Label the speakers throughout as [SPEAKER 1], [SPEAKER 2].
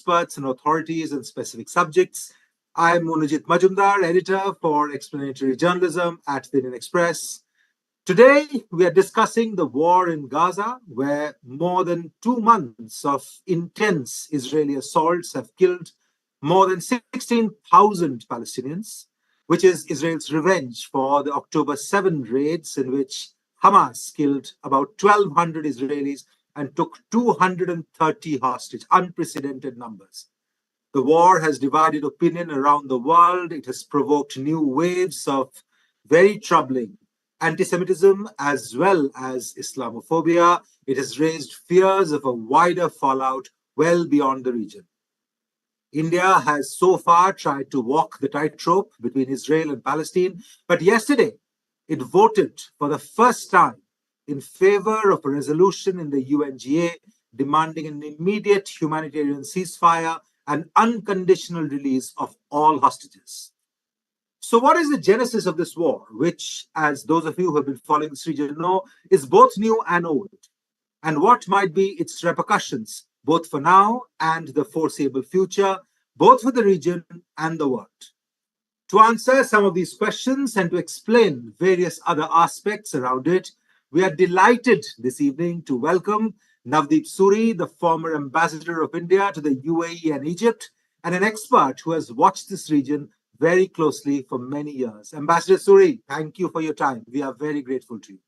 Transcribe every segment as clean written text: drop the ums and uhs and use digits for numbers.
[SPEAKER 1] experts and authorities on specific subjects. I'm Monojit Majumdar, editor for explanatory journalism at the Indian Express. Today, we are discussing the war in Gaza, where more than 2 months of intense Israeli assaults have killed more than 16,000 Palestinians, which is Israel's revenge for the October 7 raids in which Hamas killed about 1,200 Israelis and took 230 hostage, unprecedented numbers. The war has divided opinion around the world. It has provoked new waves of very troubling anti-Semitism as well as Islamophobia. It has raised fears of a wider fallout well beyond the region. India has so far tried to walk the tightrope between Israel and Palestine, but yesterday it voted for the first time in favor of a resolution in the UNGA demanding an immediate humanitarian ceasefire and unconditional release of all hostages. So what is the genesis of this war, which, as those of you who have been following this region know, is both new and old? And what might be its repercussions, both for now and the foreseeable future, both for the region and the world? To answer some of these questions and to explain various other aspects around it, we are delighted this evening to welcome Navdeep Singh Suri, the former Ambassador of India to the UAE and Egypt, and an expert who has watched this region very closely for many years. Ambassador Suri, thank you for your time. We are very grateful to you.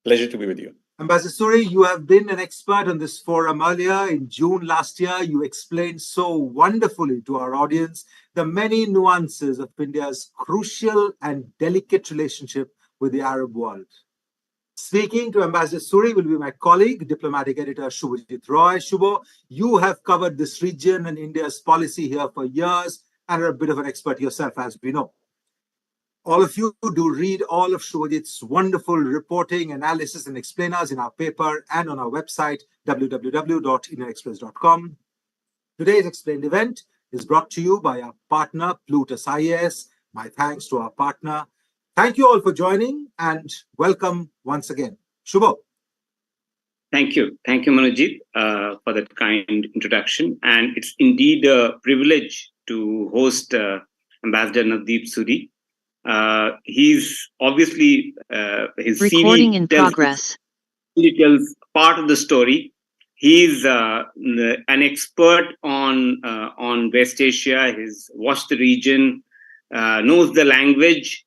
[SPEAKER 2] Pleasure to be with you.
[SPEAKER 1] Ambassador Suri, you have been an expert on this forum earlier. In June last year, you explained so wonderfully to our audience the many nuances of India's crucial and delicate relationship with the Arab world. Speaking to Ambassador Suri will be my colleague, diplomatic editor Shubhajit Roy. Shubho, you have covered this region and India's policy here for years and are a bit of an expert yourself, as we know. All of you do read all of Shubhajit's wonderful reporting, analysis, and explainers in our paper and on our website, www.indianexpress.com. Today's explained event is brought to you by our partner, Plutus IAS. My thanks to our partner. Thank you all for joining and welcome once again. Shubho.
[SPEAKER 3] Thank you. Thank you, Manojit, for that kind introduction. And it's indeed a privilege to host Ambassador Navdeep Singh Suri. He's obviously his
[SPEAKER 4] recording
[SPEAKER 3] CV
[SPEAKER 4] in progress.
[SPEAKER 3] Tells part of the story. He's an expert on West Asia. He's watched the region, knows the language,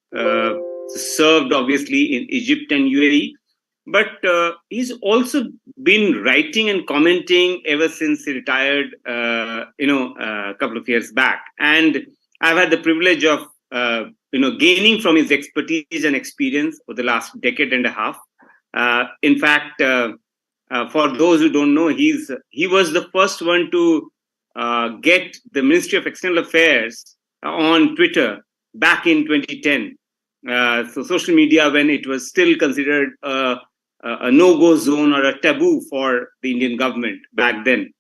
[SPEAKER 3] served obviously in Egypt and UAE. But he's also been writing and commenting ever since he retired, a couple of years back. And I've had the privilege of, gaining from his expertise and experience for the last decade and a half. In fact, for those who don't know, he was the first one to get the Ministry of External Affairs on Twitter back in 2010. So social media, when it was still considered a no-go zone or a taboo for the Indian government back then.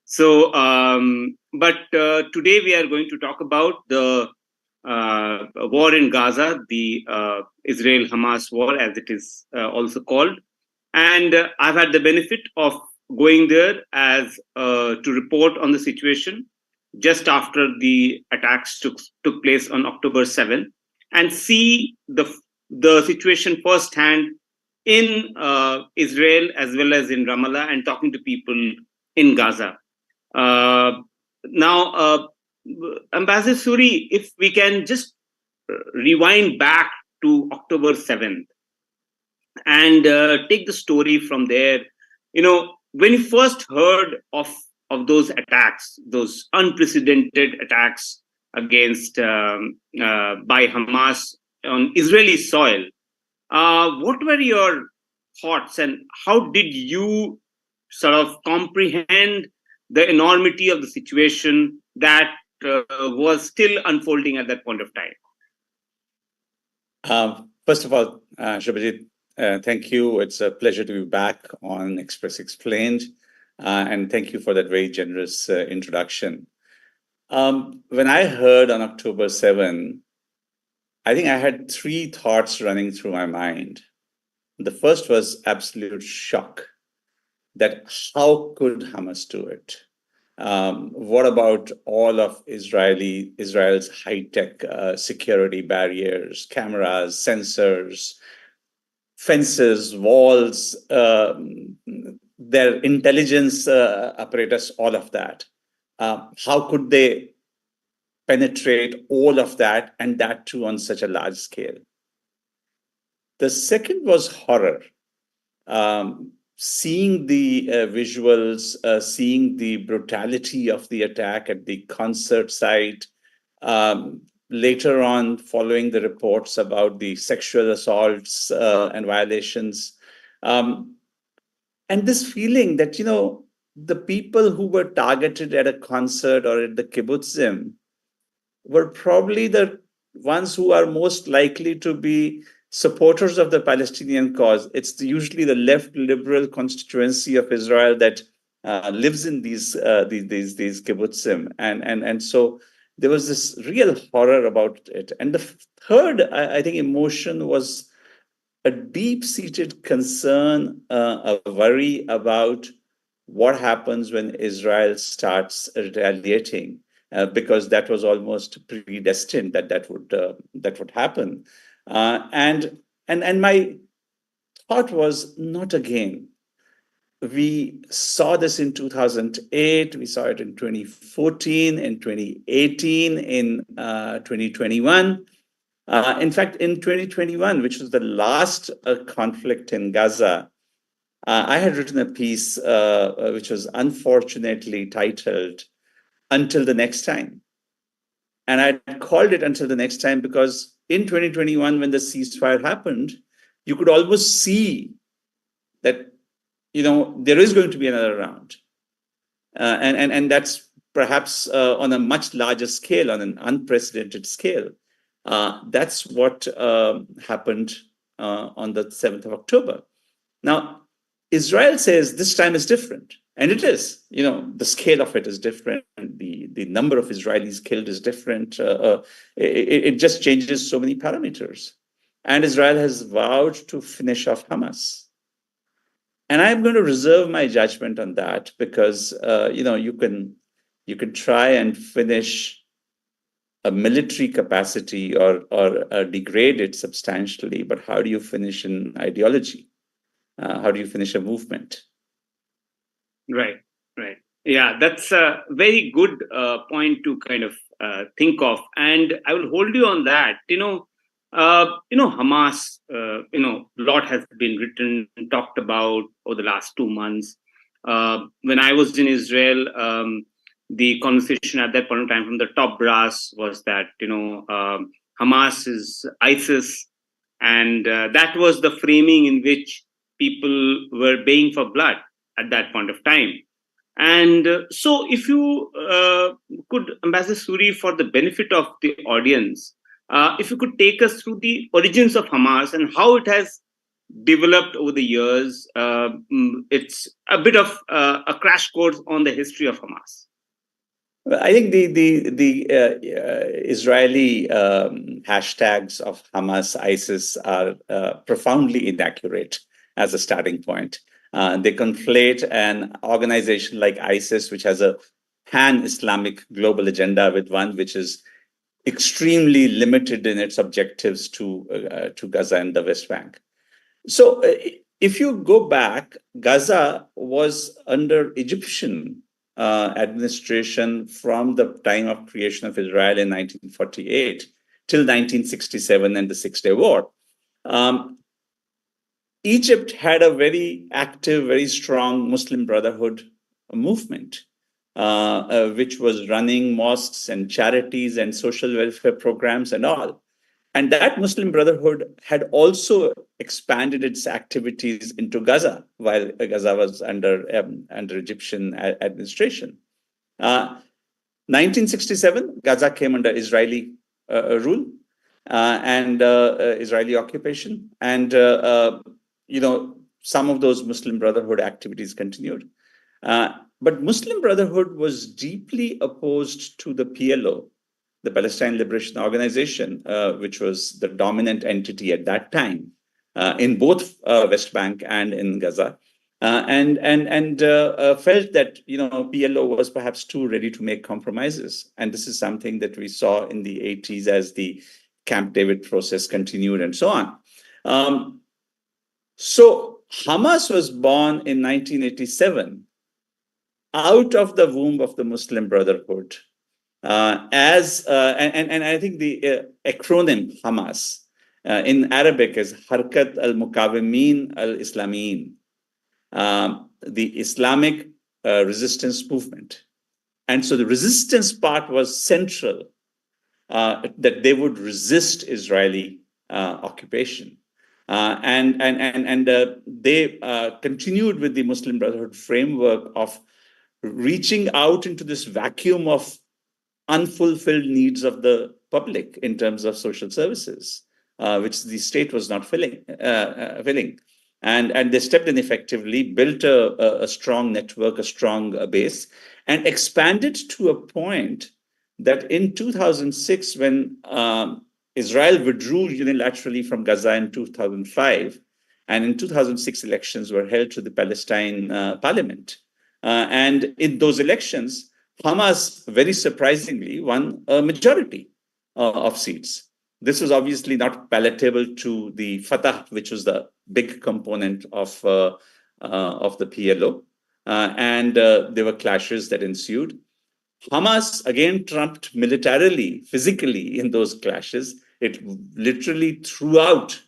[SPEAKER 3] So, but today we are going to talk about the war in Gaza, the Israel Hamas war, as it is also called. And I've had the benefit of going there as to report on the situation just after the attacks took place on October 7 and see the situation firsthand in Israel as well as in Ramallah and talking to people in Gaza. Now, Ambassador Suri, if we can just rewind back to October 7th and take the story from there. When you first heard of those attacks, those unprecedented attacks against by Hamas on Israeli soil, what were your thoughts and how did you sort of comprehend the enormity of the situation that was still unfolding at that point of time?
[SPEAKER 2] First of all, Shubhajit, thank you. It's a pleasure to be back on Express Explained. And thank you for that very generous introduction. When I heard on October 7, I think I had three thoughts running through my mind. The first was absolute shock that how could Hamas do it? What about all of Israel's high-tech security barriers, cameras, sensors, fences, walls, their intelligence apparatus, all of that? How could they penetrate all of that, and that too on such a large scale? The second was horror. Seeing the visuals, seeing the brutality of the attack at the concert site, later on following the reports about the sexual assaults and violations, and this feeling that, the people who were targeted at a concert or at the kibbutzim were probably the ones who are most likely to be supporters of the Palestinian cause. It's usually the left liberal constituency of Israel that lives in these kibbutzim, and so there was this real horror about it. And the third, I think, emotion was a deep-seated concern, a worry about what happens when Israel starts retaliating, because that was almost predestined that would happen. And my thought was, not again. We saw this in 2008, we saw it in 2014, in 2018, in 2021. In fact, in 2021, which was the last conflict in Gaza, I had written a piece which was unfortunately titled "Until the Next Time." And I called it "Until the Next Time" because in 2021, when the ceasefire happened, you could almost see that, there is going to be another round. And that's perhaps on a much larger scale, on an unprecedented scale. That's what happened on the 7th of October. Now, Israel says this time is different. And it is. The scale of it is different. The number of Israelis killed is different. It just changes so many parameters. And Israel has vowed to finish off Hamas. And I'm going to reserve my judgment on that because, you can try and finish a military capacity or degrade it substantially. But how do you finish an ideology? How do you finish a movement?
[SPEAKER 3] Right. Yeah, that's a very good point to kind of think of, and I will hold you on that. Hamas. A lot has been written and talked about over the last 2 months. When I was in Israel, the conversation at that point in time from the top brass was that Hamas is ISIS, and that was the framing in which people were baying for blood at that point of time. And so if you could, Ambassador Suri, for the benefit of the audience, if you could take us through the origins of Hamas and how it has developed over the years. It's a bit of a crash course on the history of Hamas.
[SPEAKER 2] I think the Israeli hashtags of Hamas, ISIS are profoundly inaccurate as a starting point. They conflate an organization like ISIS, which has a pan-Islamic global agenda, with one which is extremely limited in its objectives to Gaza and the West Bank. So if you go back, Gaza was under Egyptian administration from the time of creation of Israel in 1948 till 1967 and the Six-Day War. Egypt had a very active, very strong Muslim Brotherhood movement, which was running mosques and charities and social welfare programs and all. And that Muslim Brotherhood had also expanded its activities into Gaza while Gaza was under Egyptian administration. 1967, Gaza came under Israeli rule and Israeli occupation. And, some of those Muslim Brotherhood activities continued. But Muslim Brotherhood was deeply opposed to the PLO, the Palestine Liberation Organization, which was the dominant entity at that time in both West Bank and in Gaza. and felt that PLO was perhaps too ready to make compromises. And this is something that we saw in the 80s as the Camp David process continued and so on. So Hamas was born in 1987 out of the womb of the Muslim Brotherhood. And I think the acronym Hamas in Arabic is Harkat al-Mukawimin al-Islamiyin, the Islamic resistance movement. And so the resistance part was central, that they would resist Israeli occupation. They continued with the Muslim Brotherhood framework of reaching out into this vacuum of unfulfilled needs of the public in terms of social services, which the state was not filling. And they stepped in effectively, built a strong network, a strong base, and expanded to a point that in 2006, when Israel withdrew unilaterally from Gaza in 2005, and in 2006 elections were held to the Palestine parliament. And in those elections, Hamas, very surprisingly, won a majority of seats. This was obviously not palatable to the Fatah, which was the big component of the PLO. And there were clashes that ensued. Hamas, again, trumped militarily, physically in those clashes. It literally threw out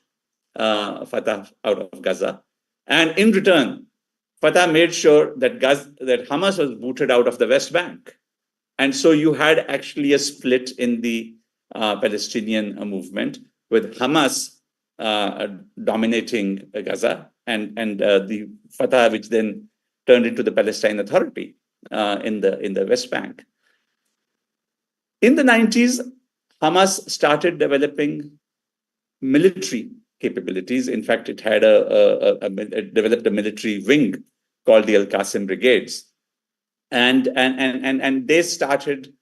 [SPEAKER 2] Fatah out of Gaza. And in return, Fatah made sure that Hamas was booted out of the West Bank. And so you had actually a split in the Palestinian movement, with Hamas dominating Gaza and the Fatah, which then turned into the Palestine Authority in the West Bank. In the 90s, Hamas started developing military capabilities. In fact, it had it developed a military wing called the Al-Qasim Brigades. And they started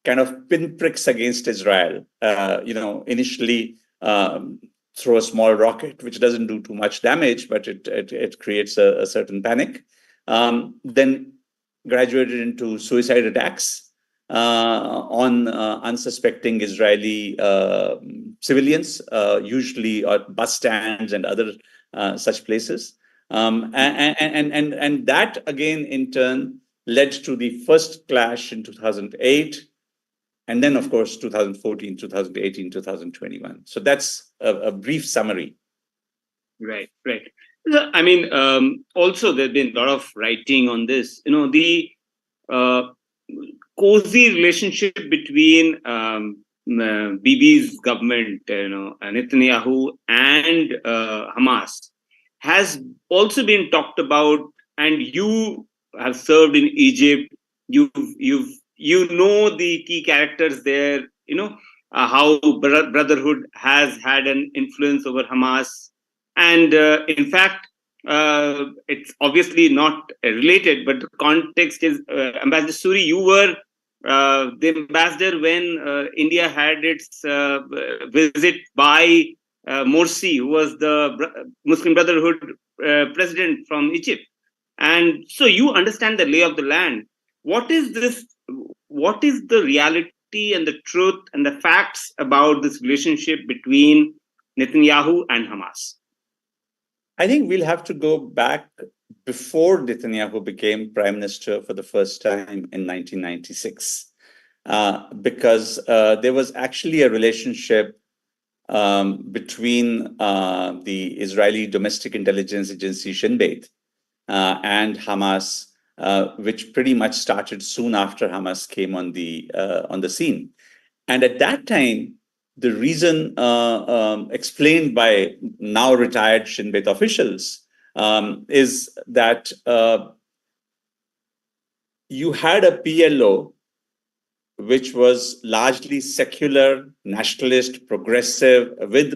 [SPEAKER 2] kind of pinpricks against Israel. Initially throw a small rocket, which doesn't do too much damage, but it creates a certain panic. Then graduated into suicide attacks on unsuspecting Israeli civilians, usually at bus stands and other such places. And that, again, in turn, led to the first clash in 2008, and then, of course, 2014, 2018, 2021. So that's a brief summary.
[SPEAKER 3] Right. I mean, also there's been a lot of writing on this. The cozy relationship between Bibi's government, Netanyahu and Hamas has also been talked about, and you have served in Egypt. You know the key characters there. How Brotherhood has had an influence over Hamas, and in fact, it's obviously not related, but the context is Ambassador Suri. You were the ambassador when India had its visit by Morsi, who was the Muslim Brotherhood president from Egypt. And so you understand the lay of the land. What is this? What is the reality and the truth and the facts about this relationship between Netanyahu and Hamas?
[SPEAKER 2] I think we'll have to go back before Netanyahu became prime minister for the first time in 1996, because there was actually a relationship between the Israeli domestic intelligence agency Shin Bet and Hamas, which pretty much started soon after Hamas came on the scene. And at that time, the reason explained by now retired Shin Bet officials is that you had a PLO which was largely secular, nationalist, progressive, with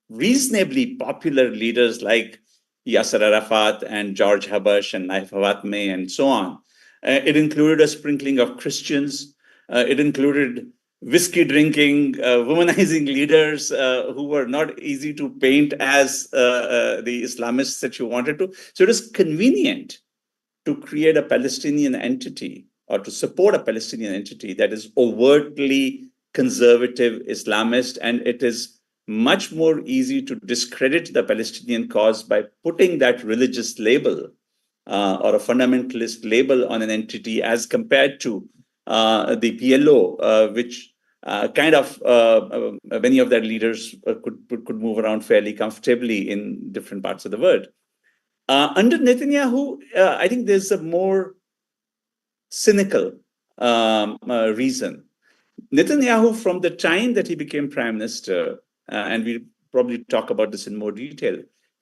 [SPEAKER 2] reasonably popular leaders like Yasser Arafat and George Habash and Naif Hawatmeh and so on. It included a sprinkling of Christians. It included whiskey drinking, womanizing leaders who were not easy to paint as the Islamists that you wanted to. So it is convenient to create a Palestinian entity or to support a Palestinian entity that is overtly conservative Islamist, and it is much more easy to discredit the Palestinian cause by putting that religious label or a fundamentalist label on an entity as compared to the PLO, which many of their leaders could move around fairly comfortably in different parts of the world. Under Netanyahu, I think there's a more cynical reason. Netanyahu, from the time that he became prime minister, and we'll probably talk about this in more detail,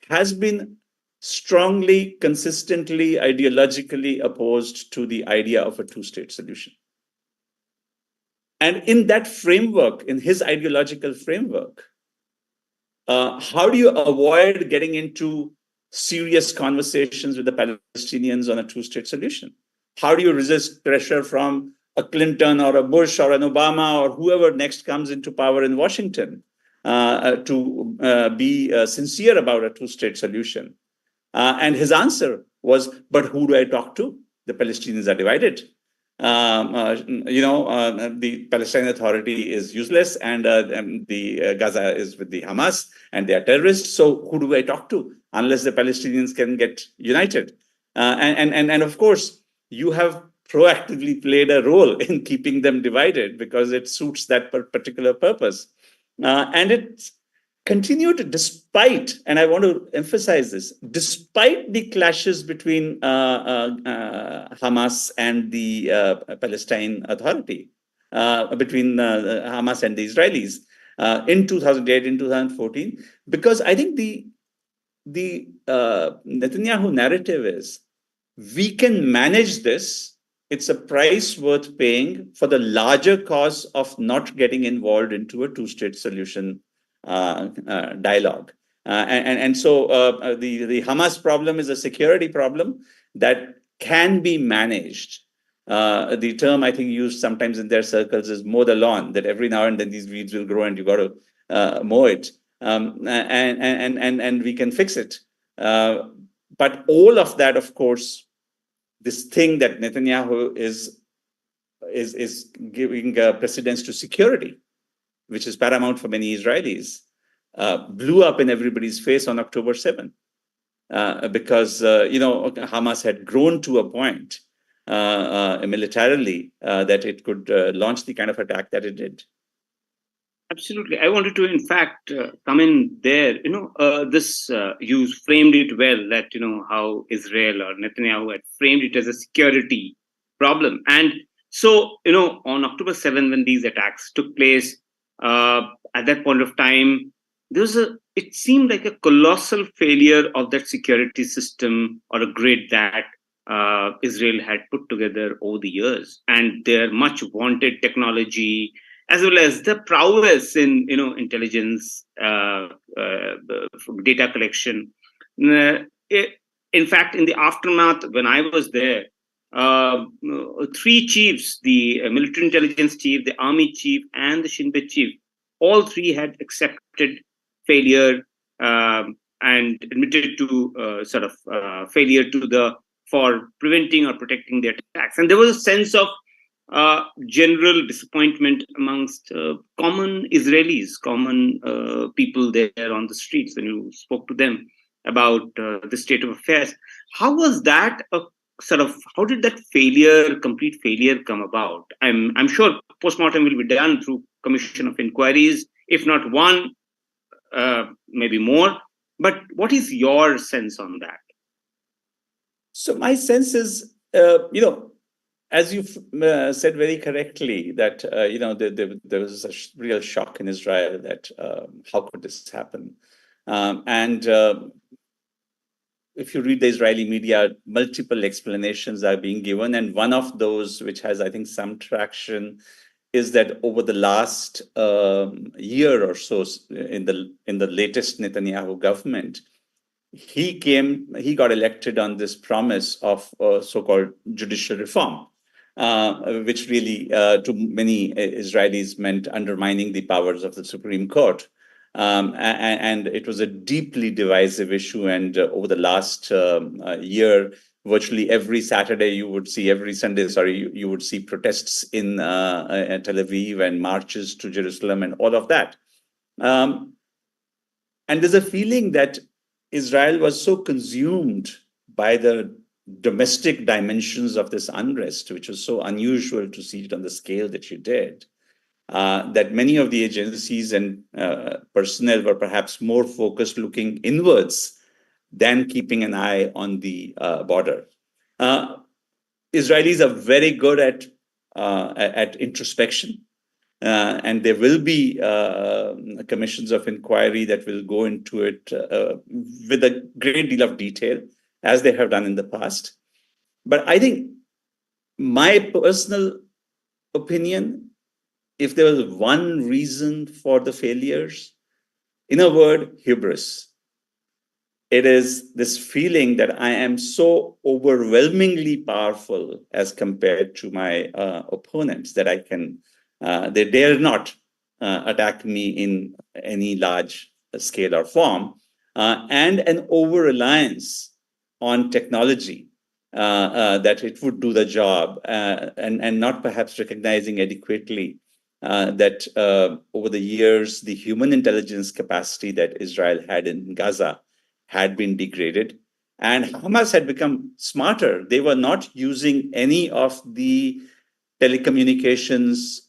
[SPEAKER 2] has been strongly, consistently, ideologically opposed to the idea of a two-state solution. And in that framework, in his ideological framework, how do you avoid getting into serious conversations with the Palestinians on a two-state solution? How do you resist pressure from a Clinton or a Bush or an Obama or whoever next comes into power in Washington to be sincere about a two-state solution? And his answer was, but who do I talk to? The Palestinians are divided. The Palestinian Authority is useless, and the Gaza is with the Hamas, and they are terrorists. So who do I talk to unless the Palestinians can get united? And of course, you have proactively played a role in keeping them divided because it suits that particular purpose. And it continued despite, and I want to emphasize this, despite the clashes between Hamas and the Palestine Authority, between Hamas and the Israelis in 2008, in 2014, because I think the Netanyahu narrative is, we can manage this. It's a price worth paying for the larger cause of not getting involved into a two-state solution dialogue. So the Hamas problem is a security problem that can be managed. The term I think used sometimes in their circles is mow the lawn, that every now and then these weeds will grow and you got to mow it. And we can fix it. But all of that, of course, this thing that Netanyahu is giving precedence to security, which is paramount for many Israelis, blew up in everybody's face on October 7th because Hamas had grown to a point militarily that it could launch the kind of attack that it did.
[SPEAKER 3] Absolutely. I wanted to, in fact, come in there. You framed it well, that, how Israel or Netanyahu had framed it as a security problem. And so, on October 7th, when these attacks took place, at that point of time, it seemed like a colossal failure of that security system or a grid that Israel had put together over the years, and their much wanted technology, as well as the prowess in intelligence, data collection. In fact, in the aftermath, when I was there, three chiefs, the military intelligence chief, the army chief, and the Shin Bet chief, all three had accepted failure and admitted to failure for preventing or protecting the attacks. And there was a sense of general disappointment amongst common Israelis, common people there on the streets when you spoke to them about the state of affairs. How was that how did that complete failure come about? I'm sure postmortem will be done through commission of inquiries, if not one, maybe more. But what is your sense on that?
[SPEAKER 2] So my sense is, as you said very correctly, that there was a real shock in Israel that how could this happen? If you read the Israeli media, multiple explanations are being given, and one of those, which has I think some traction, is that over the last year or so, in the latest Netanyahu government, he got elected on this promise of so-called judicial reform. which really, to many Israelis, meant undermining the powers of the Supreme Court. And it was a deeply divisive issue. And over the last year, virtually every Saturday, every Sunday, you would see protests in Tel Aviv and marches to Jerusalem and all of that. And there's a feeling that Israel was so consumed by the domestic dimensions of this unrest, which was so unusual to see it on the scale that you did, that many of the agencies and personnel were perhaps more focused looking inwards than keeping an eye on the border. Israelis are very good at introspection. And there will be commissions of inquiry that will go into it with a great deal of detail, as they have done in the past. But I think my personal opinion, if there was one reason for the failures, in a word, hubris. It is this feeling that I am so overwhelmingly powerful as compared to my opponents that they dare not attack me in any large scale or form, and an over-reliance on technology that it would do the job, and not perhaps recognizing adequately that over the years, the human intelligence capacity that Israel had in Gaza had been degraded, and Hamas had become smarter. They were not using any of the telecommunications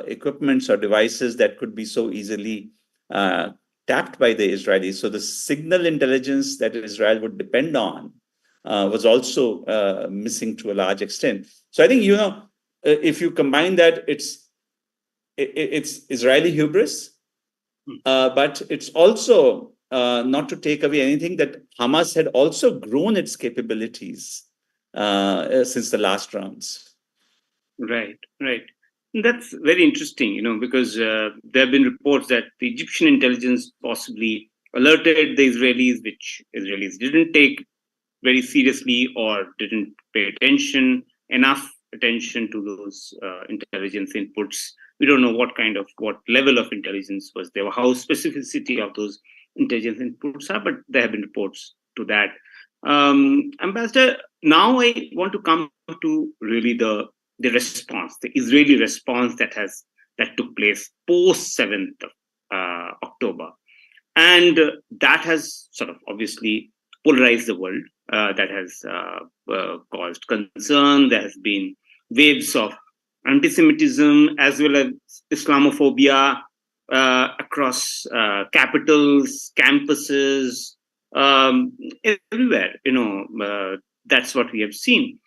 [SPEAKER 2] equipments or devices that could be so easily tapped by the Israelis. So the signal intelligence that Israel would depend on was also missing to a large extent. So I think, if you combine that, it's Israeli hubris, but it's also not to take away anything that Hamas had also grown its capabilities since the last rounds.
[SPEAKER 3] Right. That's very interesting, because there have been reports that the Egyptian intelligence possibly alerted the Israelis, which Israelis didn't take very seriously or didn't pay enough attention to those intelligence inputs. We don't know what level of intelligence was there, how specificity of those intelligence inputs are, but there have been reports to that. Ambassador, now I want to come to really the response, the Israeli response that took place post 7th of October. And that has sort of obviously polarized the world. That has caused concern. There has been waves of anti-Semitism as well as Islamophobia across capitals, campuses, everywhere. That's what we have seen.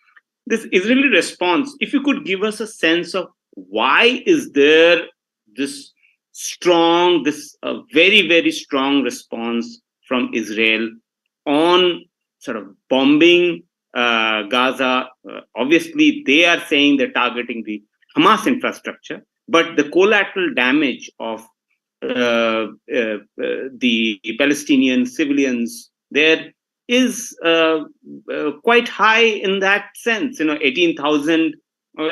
[SPEAKER 3] This Israeli response, if you could give us a sense of why is there this very, very strong response from Israel on sort of bombing Gaza. Obviously, they are saying they're targeting the Hamas infrastructure, but the collateral damage of the Palestinian civilians there is quite high in that sense. 18,000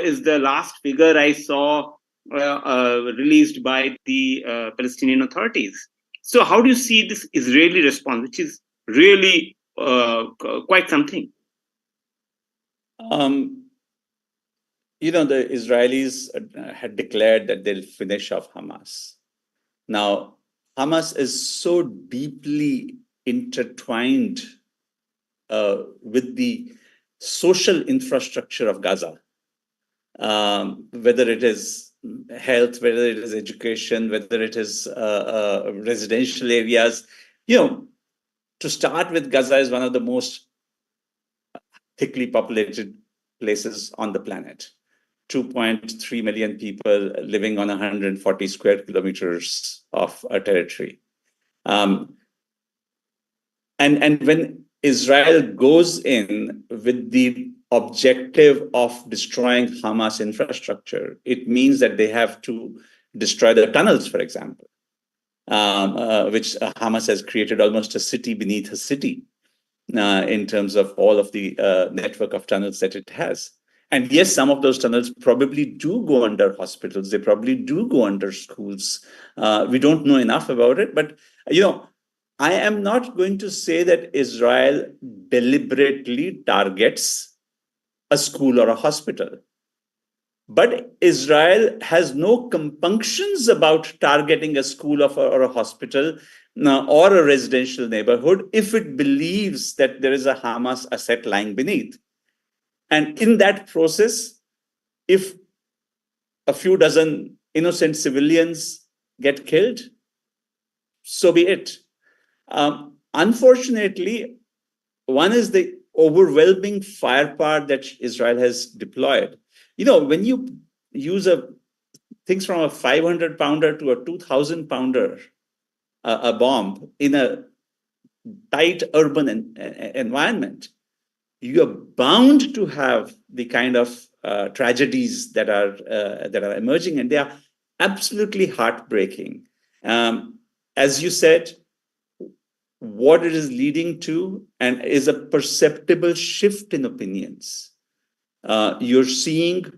[SPEAKER 3] is the last figure I saw released by the Palestinian authorities. So how do you see this Israeli response, which is really quite something?
[SPEAKER 2] The Israelis had declared that they'll finish off Hamas. Now, Hamas is so deeply intertwined with the social infrastructure of Gaza, whether it is health, whether it is education, whether it is residential areas. To start with, Gaza is one of the most thickly populated places on the planet. 2.3 million people living on 140 square kilometers of a territory. And when Israel goes in with the objective of destroying Hamas infrastructure, it means that they have to destroy the tunnels, for example, which Hamas has created almost a city beneath a city in terms of all of the network of tunnels that it has. And yes, some of those tunnels probably do go under hospitals. They probably do go under schools. We don't know enough about it. But, I am not going to say that Israel deliberately targets a school or a hospital. But Israel has no compunctions about targeting a school or a hospital or a residential neighborhood if it believes that there is a Hamas asset lying beneath. And in that process, if a few dozen innocent civilians get killed, so be it. Unfortunately, one is the overwhelming firepower that Israel has deployed. When you use things from a 500-pounder to a 2,000-pounder, a bomb in a tight urban environment, you are bound to have the kind of tragedies that are emerging, and they are absolutely heartbreaking. As you said, what it is leading to and is a perceptible shift in opinions. You're seeing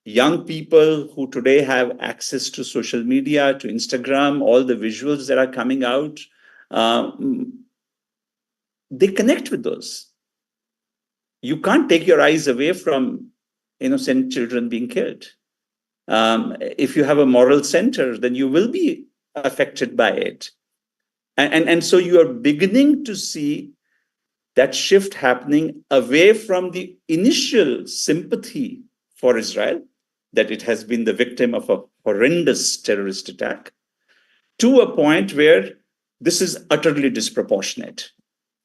[SPEAKER 2] young people who today have access to social media, to Instagram, all the visuals that are coming out, they connect with those. You can't take your eyes away from innocent children being killed. If you have a moral center, then you will be affected by it. And so you are beginning to see that shift happening away from the initial sympathy for Israel, that it has been the victim of a horrendous terrorist attack, to a point where this is utterly disproportionate.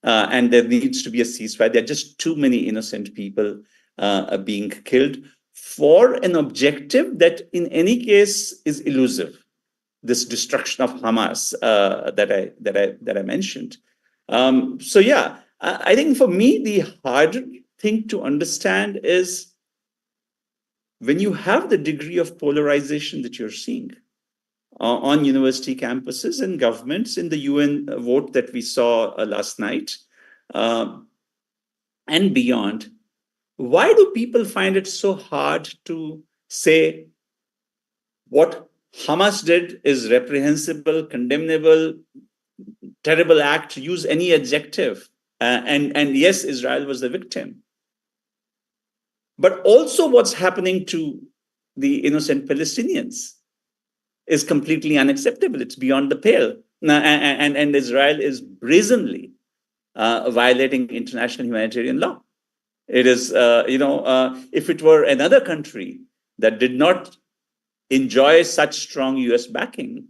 [SPEAKER 2] And there needs to be a ceasefire. There are just too many innocent people being killed for an objective that in any case is elusive. This destruction of Hamas that I mentioned. I think for me, the harder thing to understand is when you have the degree of polarization that you're seeing on university campuses and governments, in the UN vote that we saw last night and beyond, why do people find it so hard to say what Hamas did is reprehensible, condemnable, terrible act, use any adjective? And yes, Israel was the victim. But also what's happening to the innocent Palestinians is completely unacceptable. It's beyond the pale. And Israel is brazenly violating international humanitarian law. It is, if it were another country that did not enjoy such strong US backing,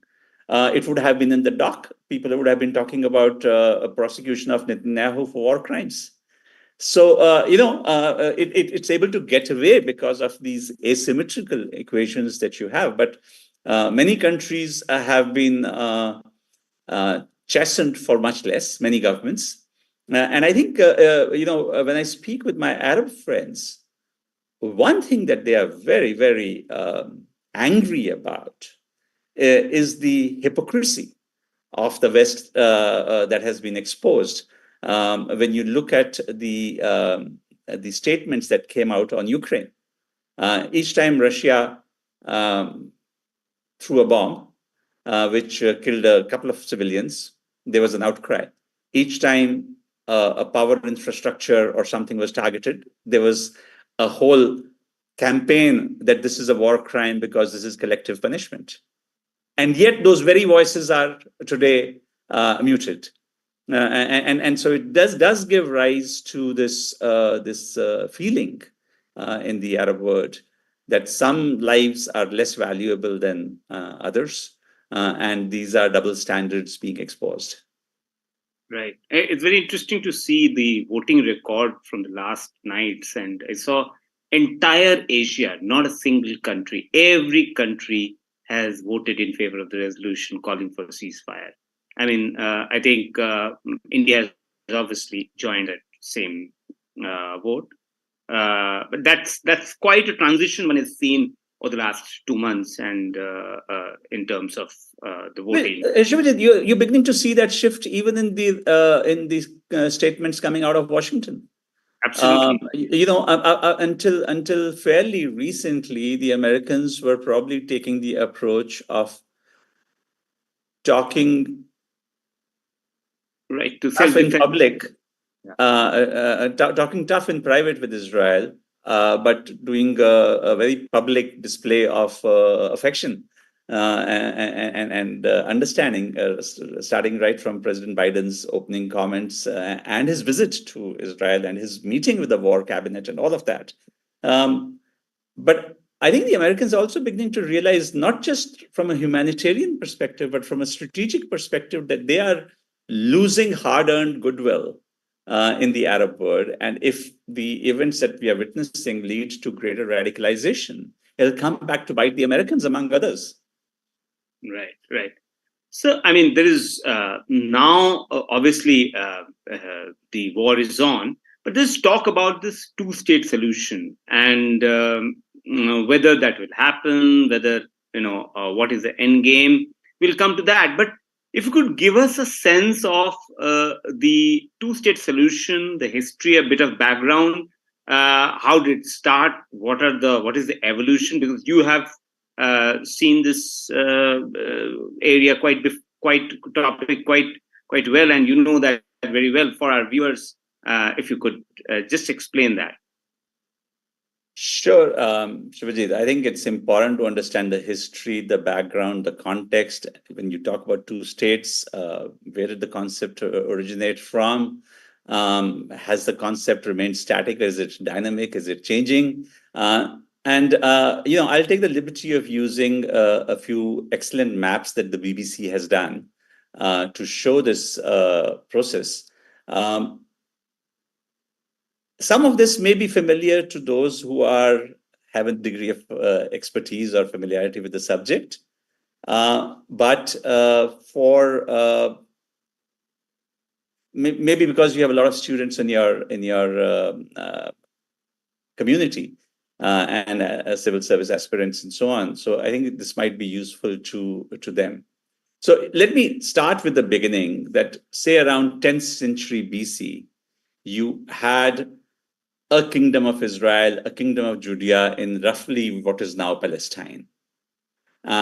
[SPEAKER 2] it would have been in the dock. People would have been talking about a prosecution of Netanyahu for war crimes. So, it's able to get away because of these asymmetrical equations that you have. But many countries have been chastened for much less, many governments. And I think, when I speak with my Arab friends, one thing that they are very, very angry about is the hypocrisy of the West that has been exposed. When you look at the statements that came out on Ukraine, each time Russia threw a bomb, which killed a couple of civilians, there was an outcry. Each time a power infrastructure or something was targeted, there was a whole campaign that this is a war crime because this is collective punishment. And yet those very voices are today muted. And so it does give rise to this feeling in the Arab world that some lives are less valuable than others, and these are double standards being exposed.
[SPEAKER 3] Right. It's very interesting to see the voting record from the last nights, and I saw entire Asia, not a single country, every country has voted in favor of the resolution calling for a ceasefire. I mean, I think India has obviously joined that same vote. But that's quite a transition one has seen over the last 2 months, and in terms of the voting.
[SPEAKER 2] Shubhajit, you're beginning to see that shift even in the statements coming out of Washington.
[SPEAKER 3] Absolutely.
[SPEAKER 2] Until fairly recently, the Americans were probably taking the approach of talking
[SPEAKER 3] Right. To
[SPEAKER 2] tough in
[SPEAKER 3] self-defense.
[SPEAKER 2] public,
[SPEAKER 3] Yeah.
[SPEAKER 2] talking tough in private with Israel, but doing a very public display of affection and understanding, starting right from President Biden's opening comments and his visit to Israel and his meeting with the war cabinet and all of that. But I think the Americans are also beginning to realize, not just from a humanitarian perspective, but from a strategic perspective, that they are losing hard-earned goodwill in the Arab world. And if the events that we are witnessing lead to greater radicalization, it'll come back to bite the Americans, among others.
[SPEAKER 3] Right, right. So, I mean, there is now, obviously, the war is on, but there's talk about this two-state solution and whether that will happen, whether, what is the end game. We'll come to that. But if you could give us a sense of the two-state solution, the history, a bit of background, how did it start? What is the evolution? Because you have seen this area quite well, and you know that very well. For our viewers, if you could just explain that.
[SPEAKER 2] Sure, Shubhajit. I think it's important to understand the history, the background, the context. When you talk about two states, where did the concept originate from? Has the concept remained static? Is it dynamic? Is it changing? I'll take the liberty of using a few excellent maps that the BBC has done to show this process. Some of this may be familiar to those who have a degree of expertise or familiarity with the subject, but for maybe because you have a lot of students in your community and civil service aspirants and so on. So I think this might be useful to them. So let me start with the beginning. That, say, around 10th century BC, you had a kingdom of Israel, a kingdom of Judea in roughly what is now Palestine. You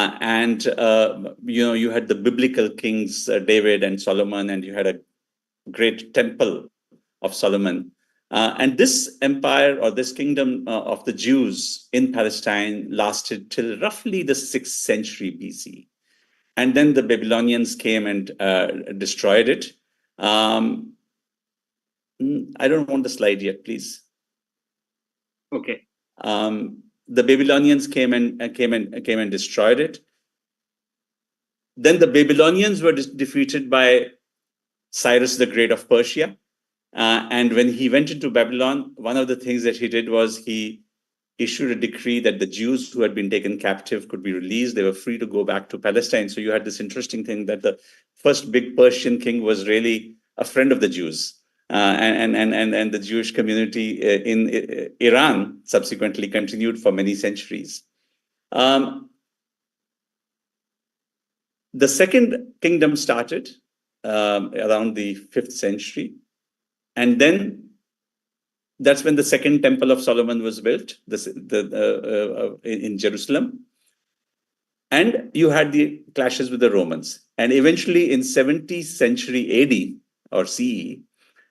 [SPEAKER 2] had the biblical kings, David and Solomon, and you had a great temple of Solomon. And this empire, or this kingdom of the Jews in Palestine, lasted till roughly the 6th century BC. And then the Babylonians came and destroyed it. I don't want the slide yet, please.
[SPEAKER 3] Okay.
[SPEAKER 2] The Babylonians came and destroyed it. Then the Babylonians were defeated by Cyrus the Great of Persia. And when he went into Babylon, one of the things that he did was he issued a decree that the Jews who had been taken captive could be released. They were free to go back to Palestine. So you had this interesting thing that the first big Persian king was really a friend of the Jews. And the Jewish community in Iran subsequently continued for many centuries. The second kingdom started around the 5th century. And then that's when the second temple of Solomon was built in Jerusalem. And you had the clashes with the Romans. And eventually in 70th century AD or CE,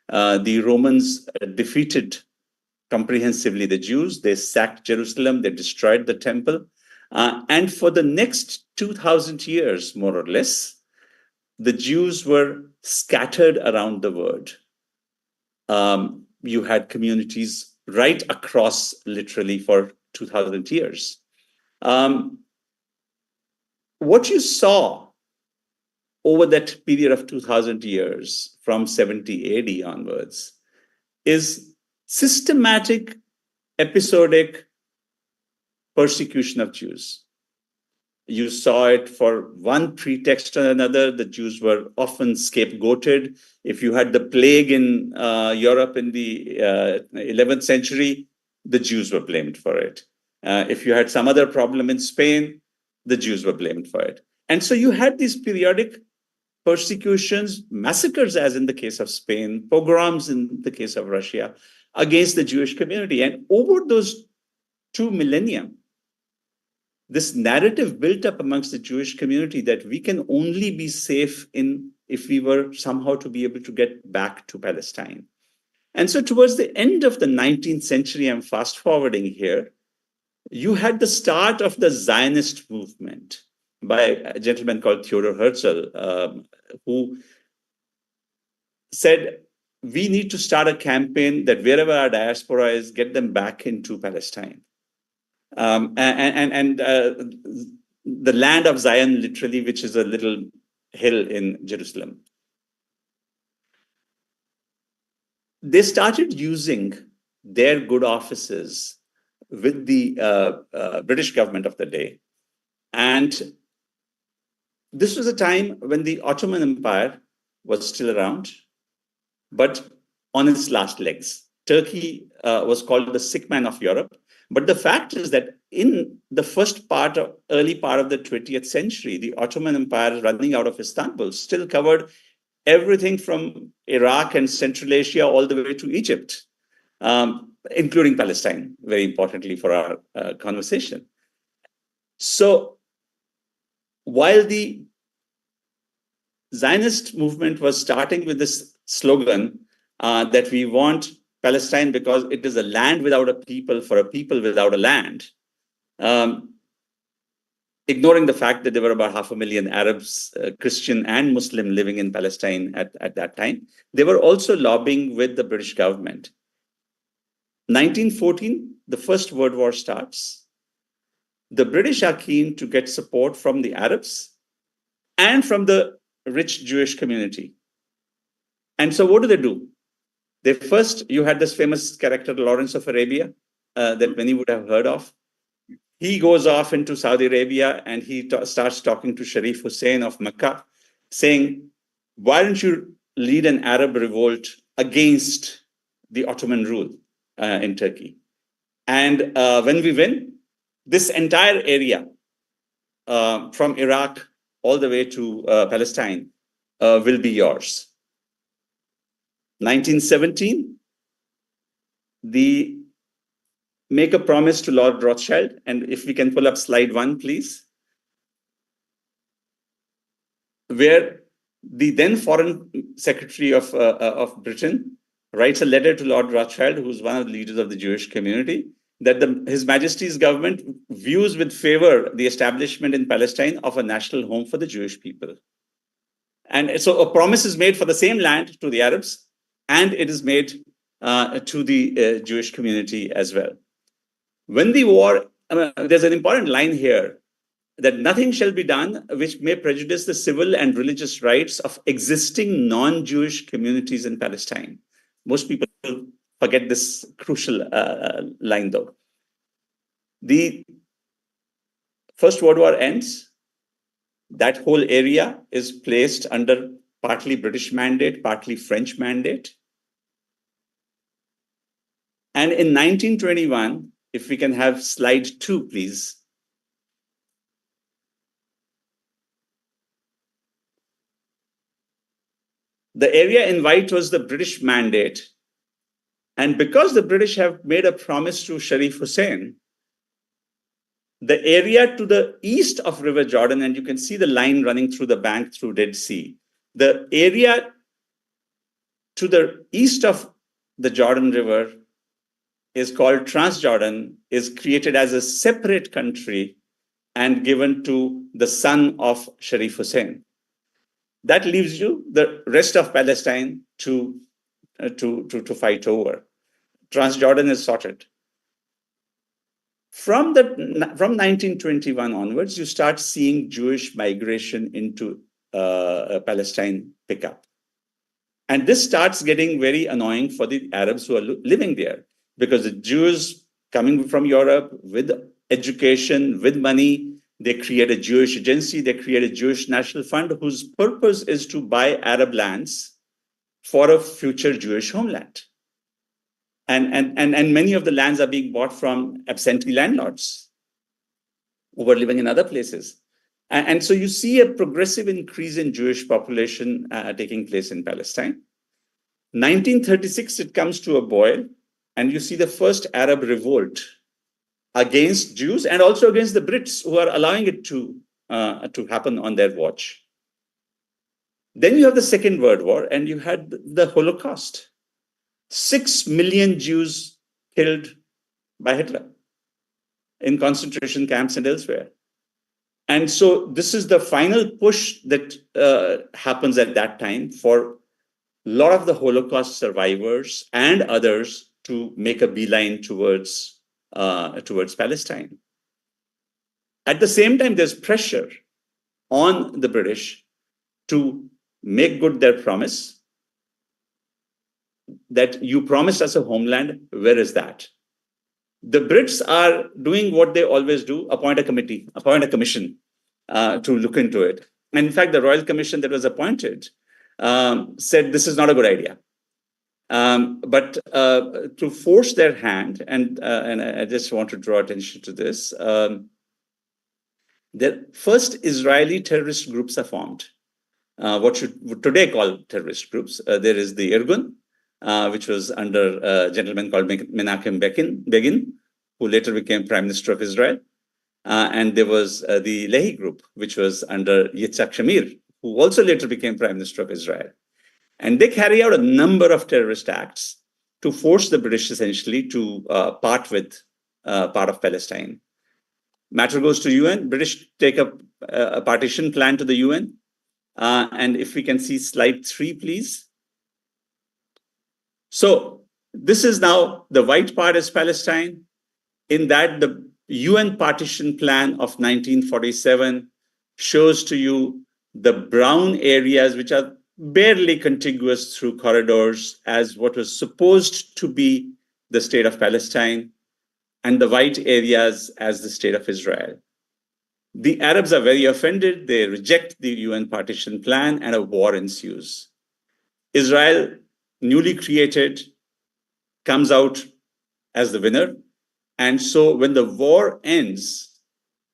[SPEAKER 2] the Romans defeated comprehensively the Jews. They sacked Jerusalem. They destroyed the temple. And for the next 2,000 years, more or less, the Jews were scattered around the world. You had communities right across, literally, for 2,000 years. What you saw over that period of 2,000 years, from 70 AD onwards, is systematic, episodic persecution of Jews. You saw it for one pretext or another. The Jews were often scapegoated. If you had the plague in Europe in the 11th century, the Jews were blamed for it. If you had some other problem in Spain, the Jews were blamed for it. And so you had these periodic persecutions, massacres, as in the case of Spain, pogroms in the case of Russia, against the Jewish community. And over those 2 millennia, this narrative built up amongst the Jewish community that we can only be safe if we were somehow to be able to get back to Palestine. And so towards the end of the 19th century, I'm fast forwarding here, you had the start of the Zionist movement by a gentleman called Theodor Herzl, who said, we need to start a campaign that wherever our diaspora is, get them back into Palestine. The land of Zion, literally, which is a little hill in Jerusalem. They started using their good offices with the British government of the day. And this was a time when the Ottoman Empire was still around, but on its last legs. Turkey was called the sick man of Europe. But the fact is that in the early part of the 20th century, the Ottoman Empire, running out of Istanbul, still covered everything from Iraq and Central Asia all the way to Egypt, including Palestine, very importantly for our conversation. So while the Zionist movement was starting with this slogan that we want Palestine because it is a land without a people for a people without a land, ignoring the fact that there were about 500,000 Arabs, Christian and Muslim living in Palestine at that time, they were also lobbying with the British government. 1914, the First World War starts. The British are keen to get support from the Arabs and from the rich Jewish community. And so what do? You had this famous character, Lawrence of Arabia, that many would have heard of. He goes off into Saudi Arabia and he starts talking to Sharif Hussein of Mecca, saying, why don't you lead an Arab revolt against the Ottoman rule in Turkey? And when we win, this entire area from Iraq all the way to Palestine will be yours. 1917, they make a promise to Lord Rothschild. And if we can pull up slide 1, please, where the then Foreign Secretary of Britain writes a letter to Lord Rothschild, who's one of the leaders of the Jewish community, that His Majesty's government views with favor the establishment in Palestine of a national home for the Jewish people. And so a promise is made for the same land to the Arabs, and it is made to the Jewish community as well. When the war, there's an important line here, that nothing shall be done which may prejudice the civil and religious rights of existing non-Jewish communities in Palestine. Most people forget this crucial line, though. The First World War ends. That whole area is placed under partly British mandate, partly French mandate. And in 1921, if we can have slide 2, please. The area in white was the British mandate. And because the British have made a promise to Sharif Hussein, the area to the east of River Jordan, and you can see the line running through the bank through Dead Sea, the area to the east of the Jordan River is called Transjordan, is created as a separate country and given to the son of Sharif Hussein. That leaves you the rest of Palestine to fight over. Transjordan is sorted. From 1921 onwards, you start seeing Jewish migration into Palestine pick up. And this starts getting very annoying for the Arabs who are living there, because the Jews coming from Europe with education, with money, they create a Jewish agency, they create a Jewish national fund whose purpose is to buy Arab lands for a future Jewish homeland. And many of the lands are being bought from absentee landlords who were living in other places. And so you see a progressive increase in Jewish population taking place in Palestine. 1936, it comes to a boil and you see the first Arab revolt against Jews and also against the Brits who are allowing it to happen on their watch. Then you have the Second World War, and you had the Holocaust. 6 million Jews killed by Hitler in concentration camps and elsewhere. And so this is the final push that happens at that time for a lot of the Holocaust survivors and others to make a beeline towards Palestine. At the same time, there's pressure on the British to make good their promise that you promised us a homeland. Where is that? The Brits are doing what they always do: appoint a committee, appoint a commission to look into it. And in fact, the Royal Commission that was appointed said this is not a good idea. But to force their hand, and I just want to draw attention to this, the first Israeli terrorist groups are formed. What should today call terrorist groups. There is the Irgun, which was under a gentleman called Menachem Begin, who later became Prime Minister of Israel. And there was the Lehi group, which was under Yitzhak Shamir, who also later became Prime Minister of Israel. And they carry out a number of terrorist acts to force the British essentially to part with part of Palestine. Matter goes to UN. British take up a partition plan to the UN. And if we can see slide 3, please. So this is now the white part is Palestine. In that, the UN partition plan of 1947 shows to you the brown areas, which are barely contiguous through corridors, as what was supposed to be the state of Palestine, and the white areas as the state of Israel. The Arabs are very offended. They reject the UN partition plan, and a war ensues. Israel, newly created, comes out as the winner. And so when the war ends,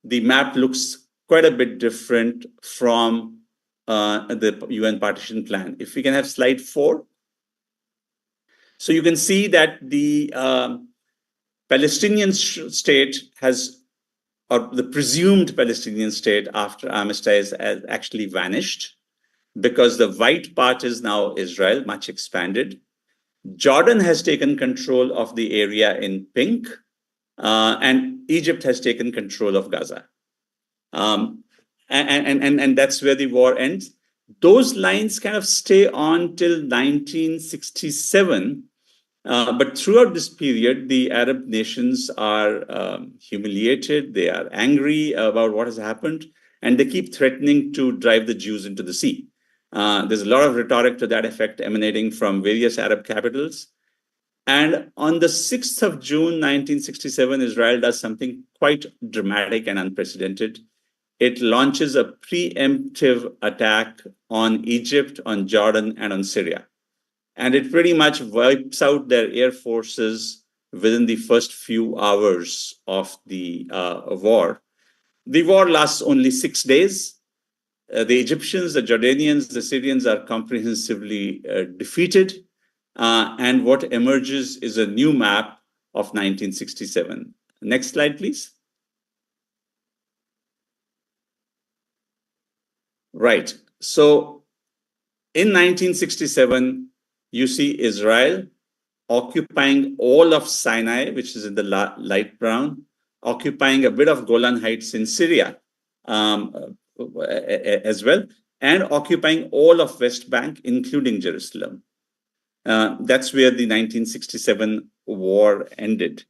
[SPEAKER 2] the map looks quite a bit different from the UN partition plan. If we can have slide 4. So you can see that the Palestinian state has, or the presumed Palestinian state after armistice, has actually vanished because the white part is now Israel, much expanded. Jordan has taken control of the area in pink, and Egypt has taken control of Gaza. And that's where the war ends. Those lines kind of stay on till 1967. But throughout this period, the Arab nations are humiliated. They are angry about what has happened, and they keep threatening to drive the Jews into the sea. There's a lot of rhetoric to that effect emanating from various Arab capitals. And on the 6th of June, 1967, Israel does something quite dramatic and unprecedented. It launches a preemptive attack on Egypt, on Jordan, and on Syria. And it pretty much wipes out their air forces within the first few hours of the war. The war lasts only 6 days. The Egyptians, the Jordanians, the Syrians are comprehensively defeated. And what emerges is a new map of 1967. Next slide, please. Right. So in 1967, you see Israel occupying all of Sinai, which is in the light brown, occupying a bit of Golan Heights in Syria as well, and occupying all of West Bank, including Jerusalem. That's where the 1967 war ended.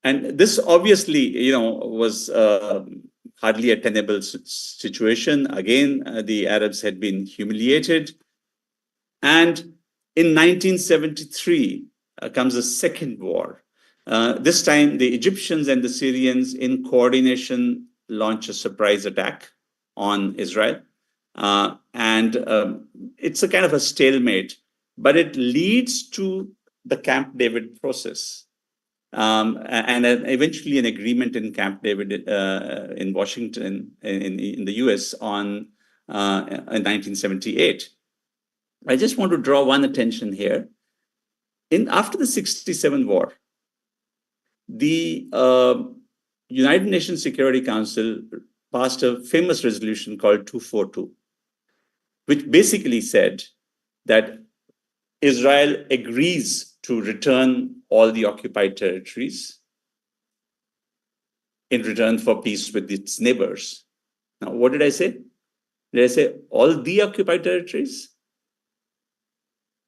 [SPEAKER 2] And this obviously, was hardly a tenable situation. Again, the Arabs had been humiliated. And in 1973 comes a second war. This time, the Egyptians and the Syrians, in coordination, launch a surprise attack on Israel. And it's a kind of a stalemate, but it leads to the Camp David process. And eventually an agreement in Camp David in Washington, in the US in 1978. I just want to draw one attention here. After the 67 war, the United Nations Security Council passed a famous resolution called 242, which basically said that Israel agrees to return all the occupied territories in return for peace with its neighbors. Now, what did I say? Did I say all the occupied territories?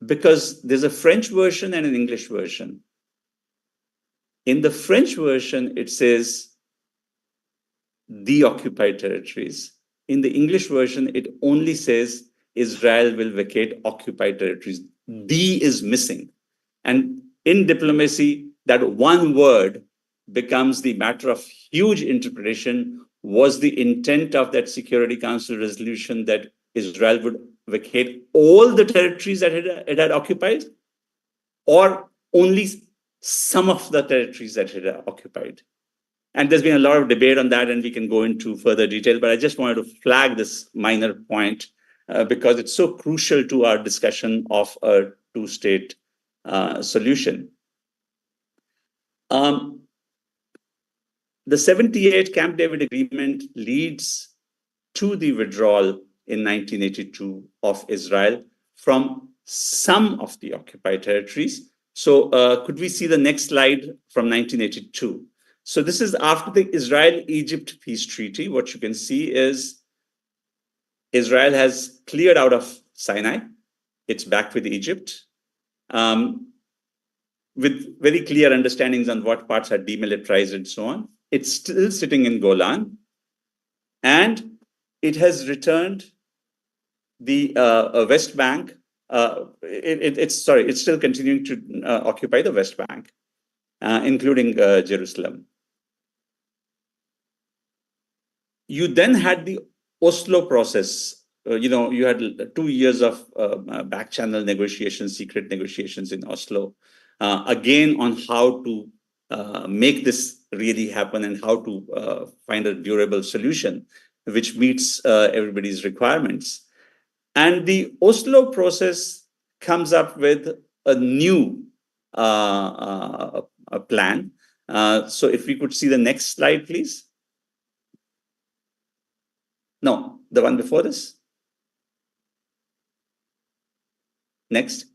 [SPEAKER 2] Because there's a French version and an English version. In the French version, it says the occupied territories. In the English version, it only says Israel will vacate occupied territories. The is missing. And in diplomacy, that one word becomes the matter of huge interpretation. Was the intent of that Security Council resolution that Israel would vacate all the territories that it had occupied, or only some of the territories that it had occupied? And there's been a lot of debate on that, and we can go into further detail, but I just wanted to flag this minor point because it's so crucial to our discussion of a two-state solution. The 78 Camp David Agreement leads to the withdrawal in 1982 of Israel from some of the occupied territories. So could we see the next slide from 1982? So this is after the Israel-Egypt peace treaty. What you can see is Israel has cleared out of Sinai. It's back with Egypt, with very clear understandings on what parts are demilitarized and so on. It's still sitting in Golan, and it has returned the West Bank. It's still continuing to occupy the West Bank, including Jerusalem. You then had the Oslo process. You had 2 years of back channel negotiations, secret negotiations in Oslo, again on how to make this really happen and how to find a durable solution which meets everybody's requirements. And the Oslo process comes up with a new plan. So if we could see the next slide, please. No, the one before this. Next.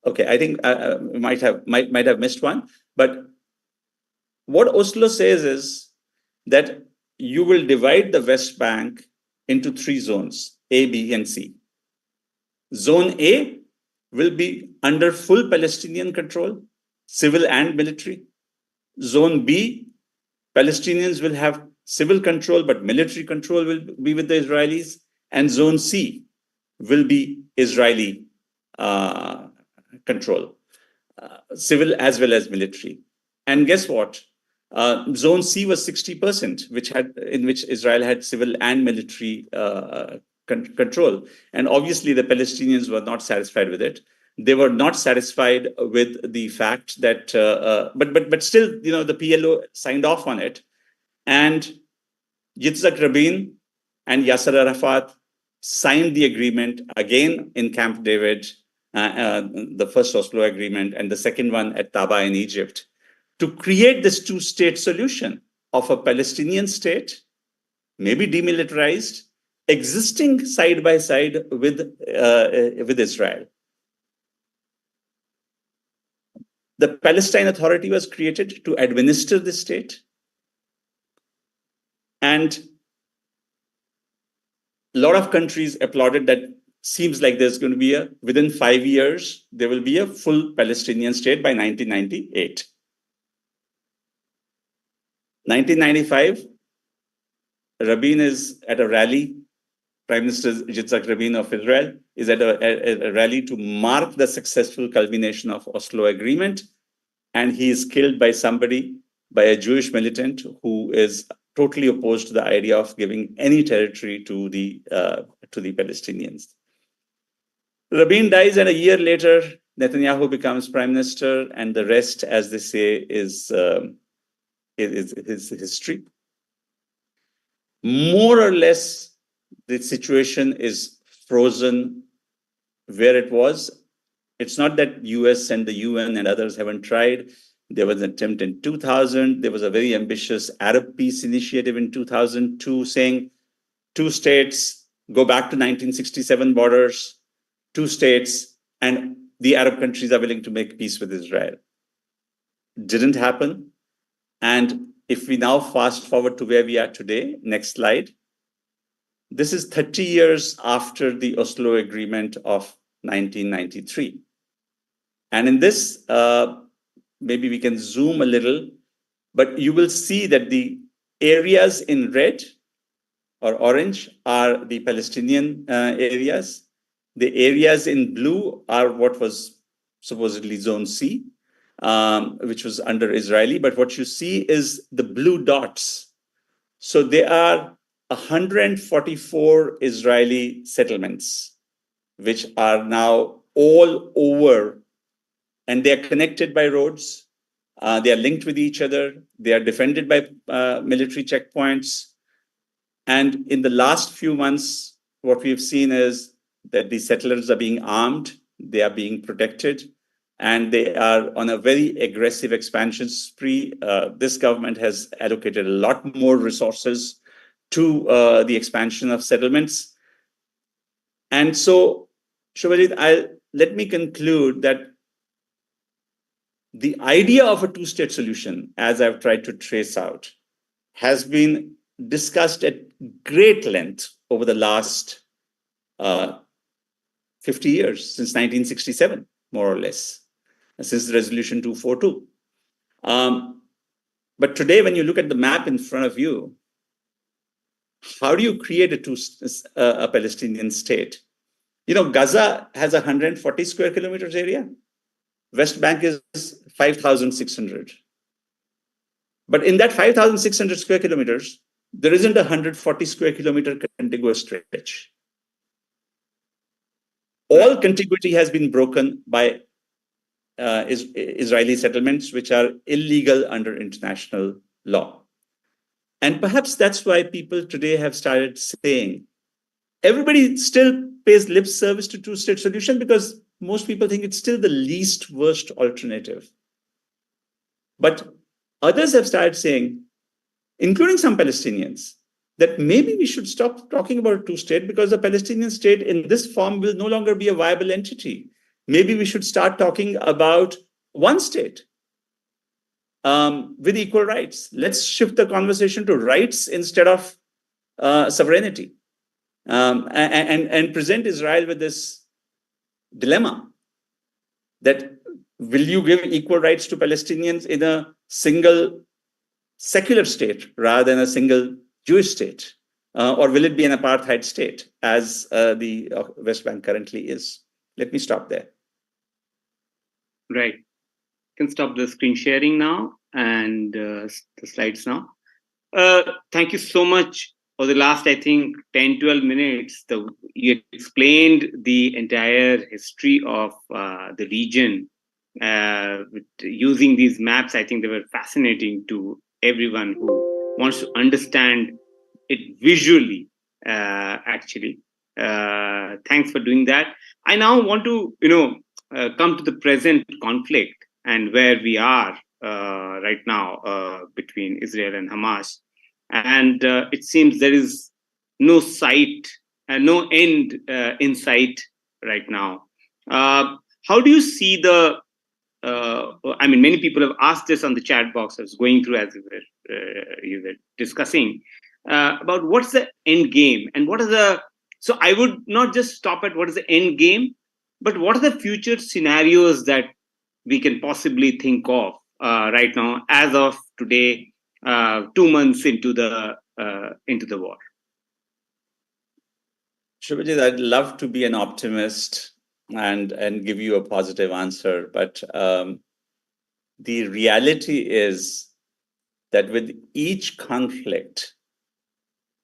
[SPEAKER 2] Okay, I think I might have missed one. But what Oslo says is that you will divide the West Bank into 3 zones, A, B, and C. Zone A will be under full Palestinian control, civil and military. Zone B, Palestinians will have civil control, but military control will be with the Israelis. And Zone C will be Israeli control, civil as well as military. And guess what? Zone C was 60%, in which Israel had civil and military control. And obviously, the Palestinians were not satisfied with it. They were not satisfied with the fact that, but still, the PLO signed off on it. And Yitzhak Rabin and Yasser Arafat signed the agreement again in Camp David, the first Oslo agreement, and the second one at Taba in Egypt, to create this two-state solution of a Palestinian state, maybe demilitarized, existing side by side with Israel. The Palestine Authority was created to administer the state. And a lot of countries applauded that. Seems like there's going to be within 5 years, there will be a full Palestinian state by 1998. 1995, Rabin is at a rally. Prime Minister Yitzhak Rabin of Israel is at a rally to mark the successful culmination of Oslo Agreement. And he is killed by a Jewish militant who is totally opposed to the idea of giving any territory to the Palestinians. Rabin dies, and a year later, Netanyahu becomes prime minister, and the rest, as they say, is history. More or less, the situation is frozen where it was. It's not that US and the UN and others haven't tried. There was an attempt in 2000. There was a very ambitious Arab peace initiative in 2002 saying 2 states, go back to 1967 borders, 2 states, and the Arab countries are willing to make peace with Israel. Didn't happen. And if we now fast forward to where we are today, next slide. This is 30 years after the Oslo Agreement of 1993. And in this, maybe we can zoom a little, but you will see that the areas in red or orange are the Palestinian areas. The areas in blue are what was supposedly Zone C, which was under Israeli. But what you see is the blue dots. So there are 144 Israeli settlements, which are now all over, and they are connected by roads. They are linked with each other. They are defended by military checkpoints. And in the last few months, what we've seen is that the settlers are being armed, they are being protected, and they are on a very aggressive expansion spree. This government has allocated a lot more resources to the expansion of settlements. And so, Shubhajit, let me conclude that the idea of a two-state solution, as I've tried to trace out, has been discussed at great length over the last 50 years, since 1967, more or less, since the Resolution 242. But today, when you look at the map in front of you, how do you create a Palestinian state? Gaza has 140 square kilometers area. West Bank is 5,600. But in that 5,600 square kilometers, there isn't a 140 square kilometer contiguous stretch. All contiguity has been broken by Israeli settlements, which are illegal under international law. And perhaps that's why people today have started saying, everybody still pays lip service to two-state solution because most people think it's still the least worst alternative. But others have started saying, including some Palestinians, that maybe we should stop talking about a two-state because the Palestinian state in this form will no longer be a viable entity. Maybe we should start talking about one state with equal rights. Let's shift the conversation to rights instead of sovereignty, and present Israel with this dilemma that will you give equal rights to Palestinians in a single secular state rather than a single Jewish state? Or will it be an apartheid state as the West Bank currently is? Let me stop there.
[SPEAKER 3] Right. Can stop the screen sharing now and the slides now. Thank you so much for the last, I think, 10, 12 minutes. You explained the entire history of the region using these maps. I think they were fascinating to everyone who wants to understand it visually, actually. Thanks for doing that. I now want to, come to the present conflict and where we are right now between Israel and Hamas. And it seems there is no sight, no end in sight right now. How do you see many people have asked this on the chat box. I was going through as you were discussing about what's the end game and what are the. So I would not just stop at what is the end game, but what are the future scenarios that we can possibly think of right now, as of today, 2 months into the war?
[SPEAKER 2] Shubhajit, I'd love to be an optimist and give you a positive answer, but the reality is that with each conflict,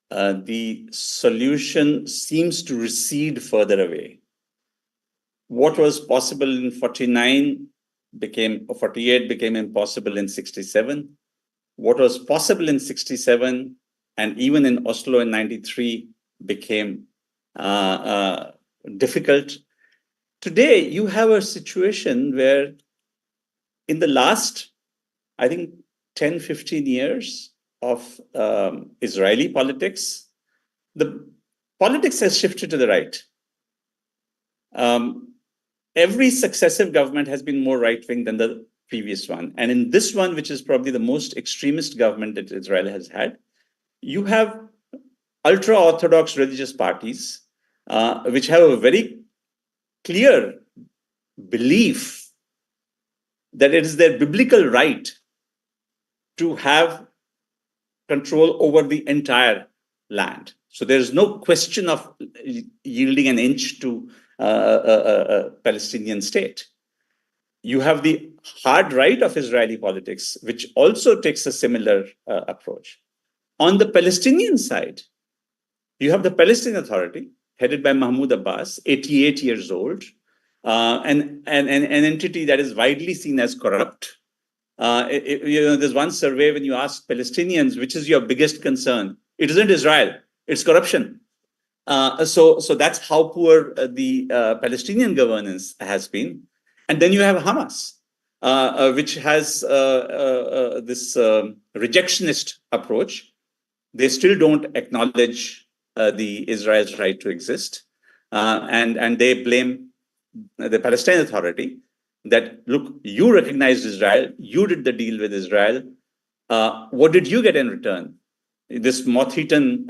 [SPEAKER 2] the solution seems to recede further away. What was possible in 48 became impossible in 67. What was possible in 67 and even in Oslo in 93 became difficult. today you have a situation where in the last, I think, 10, 15 years of Israeli politics, the politics has shifted to the right. Every successive government has been more right-wing than the previous one. And in this one, which is probably the most extremist government that Israel has had, you have ultra-Orthodox religious parties, which have a very clear belief that it is their biblical right to have control over the entire land. So there is no question of yielding an inch to a Palestinian state. You have the hard right of Israeli politics, which also takes a similar approach. On the Palestinian side, you have the Palestinian Authority, headed by Mahmoud Abbas, 88 years old, and an entity that is widely seen as corrupt. There's one survey when you ask Palestinians, which is your biggest concern? It isn't Israel, it's corruption. So that's how poor the Palestinian governance has been. And then you have Hamas, which has this rejectionist approach. They still don't acknowledge the Israel's right to exist. And they blame the Palestinian Authority that, look, you recognized Israel, you did the deal with Israel. What did you get in return? This moth-eaten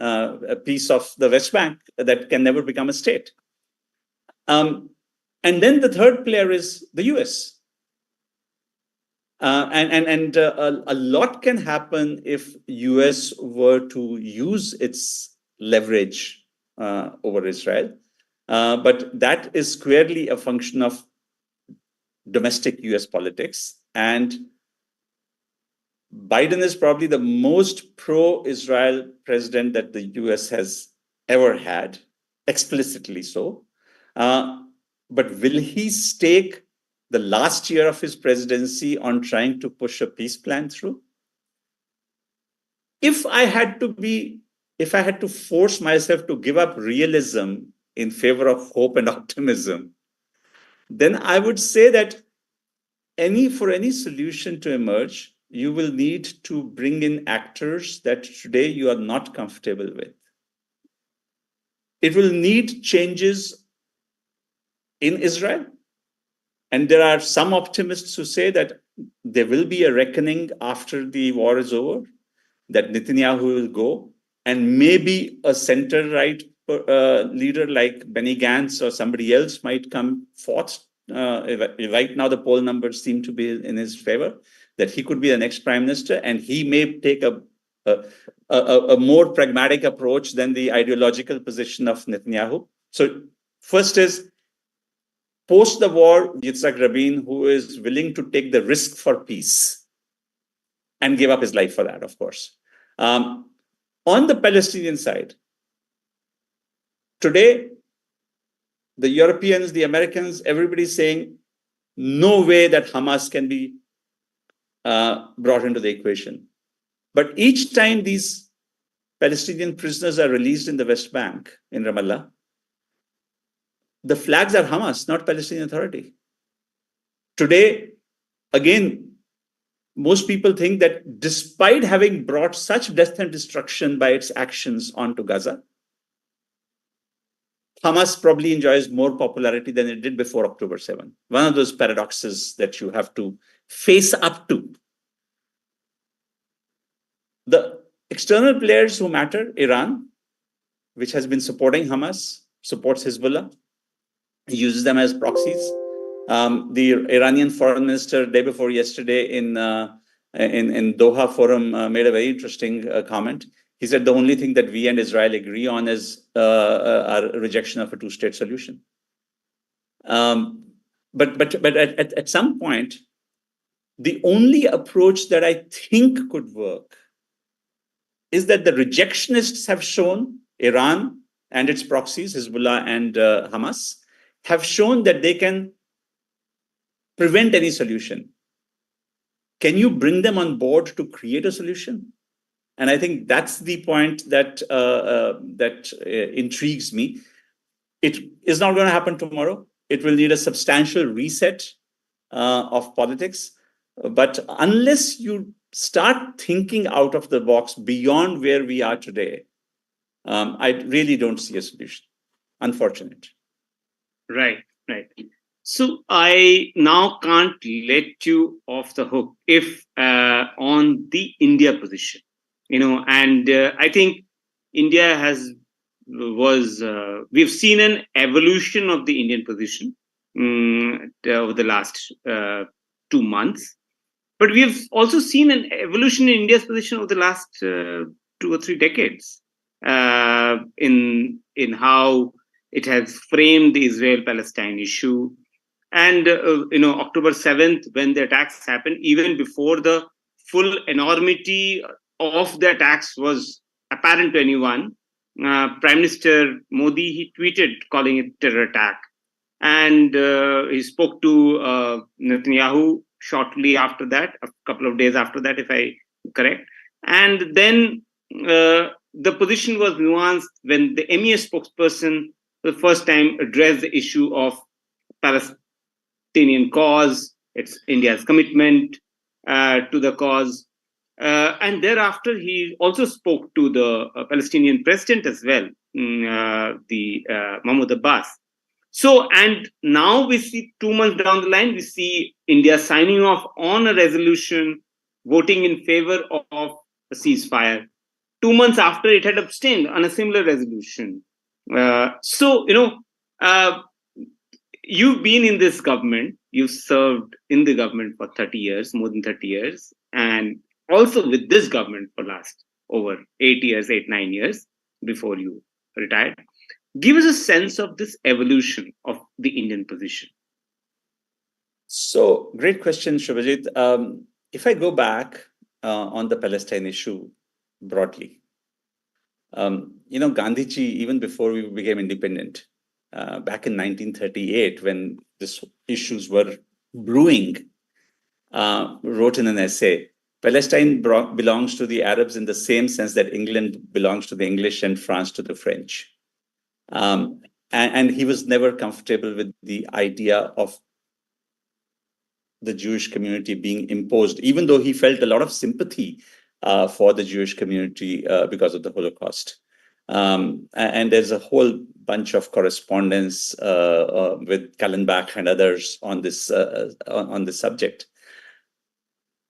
[SPEAKER 2] piece of the West Bank that can never become a state. And then the third player is the US. A lot can happen if US were to use its leverage over Israel. But that is squarely a function of domestic US politics. And Biden is probably the most pro-Israel president that the US has ever had, explicitly so. But will he stake the last year of his presidency on trying to push a peace plan through? If I had to force myself to give up realism in favor of hope and optimism, then I would say that for any solution to emerge, you will need to bring in actors that today you are not comfortable with. It will need changes in Israel. And there are some optimists who say that there will be a reckoning after the war is over, that Netanyahu will go, and maybe a center-right leader like Benny Gantz or somebody else might come forth. Right now, the poll numbers seem to be in his favor, that he could be the next prime minister, and he may take a more pragmatic approach than the ideological position of Netanyahu. So first is, post the war, Yitzhak Rabin, who is willing to take the risk for peace and give up his life for that, of course. On the Palestinian side, today, the Europeans, the Americans, everybody's saying, no way that Hamas can be brought into the equation. But each time these Palestinian prisoners are released in the West Bank, in Ramallah, the flags are Hamas, not Palestinian Authority. Today, again, most people think that despite having brought such death and destruction by its actions onto Gaza, Hamas probably enjoys more popularity than it did before October 7. One of those paradoxes that you have to face up to. The external players who matter, Iran, which has been supporting Hamas, supports Hezbollah, uses them as proxies. The Iranian foreign minister, day before yesterday in Doha Forum, made a very interesting comment. He said the only thing that we and Israel agree on is our rejection of a two-state solution. But at some point, the only approach that I think could work is that the rejectionists have shown, Iran and its proxies, Hezbollah and Hamas, have shown that they can prevent any solution. Can you bring them on board to create a solution? And I think that's the point that intrigues me. It is not going to happen tomorrow. It will need a substantial reset of politics. But unless you start thinking out of the box beyond where we are today, I really don't see a solution. Unfortunate.
[SPEAKER 3] Right, right. So I now can't let you off the hook if on the India position, and I think India we've seen an evolution of the Indian position over the last 2 months, but we've also seen an evolution in India's position over the last 2 or 3 decades in how it has framed the Israel-Palestine issue. And, October 7th, when the attacks happened, even before the full enormity of the attacks was apparent to anyone, Prime Minister Modi, he tweeted calling it terror attack. And he spoke to Netanyahu shortly after that, a couple of days after that, if I'm correct. And then the position was nuanced when the MES spokesperson for the first time addressed the issue of Palestinian cause, it's India's commitment to the cause. And thereafter, he also spoke to the Palestinian president as well, the Mahmoud Abbas. So, and now we see 2 months down the line, we see India signing off on a resolution, voting in favor of a ceasefire. 2 months after, it had abstained on a similar resolution. You've been in this government, you've served in the government for 30 years, more than 30 years, and also with this government for last over 9 years before you retired. Give us a sense of this evolution of the Indian position.
[SPEAKER 2] So, great question, Shubhajit. If I go back on the Palestine issue broadly, Gandhiji, even before we became independent, back in 1938, when these issues were brewing, wrote in an essay, Palestine belongs to the Arabs in the same sense that England belongs to the English and France to the French. And he was never comfortable with the idea of the Jewish community being imposed, even though he felt a lot of sympathy for the Jewish community because of the Holocaust. And there's a whole bunch of correspondence with Kallenbach and others on this subject.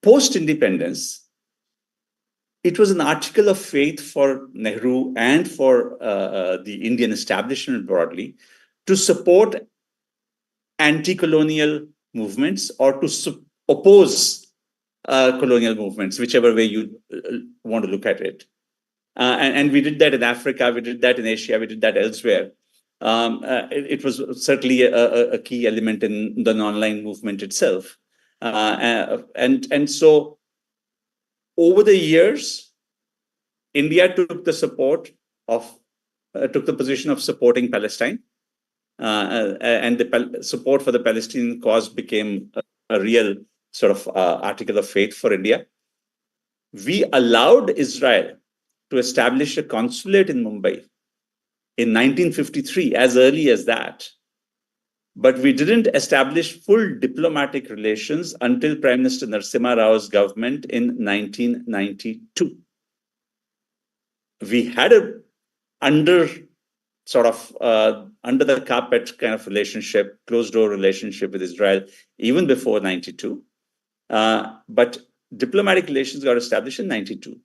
[SPEAKER 2] Post-independence, it was an article of faith for Nehru and for the Indian establishment broadly to support anti-colonial movements or to oppose colonial movements, whichever way you want to look at it. And we did that in Africa, we did that in Asia, we did that elsewhere. It was certainly a key element in the non-aligned movement itself. And so over the years, India took the position of supporting Palestine, and the support for the Palestinian cause became a real sort of article of faith for India. We allowed Israel to establish a consulate in Mumbai in 1953, as early as that. But we didn't establish full diplomatic relations until Prime Minister Narasimha Rao's government in 1992. We had under the carpet kind of relationship, closed door relationship with Israel, even before 92. But diplomatic relations got established in 92.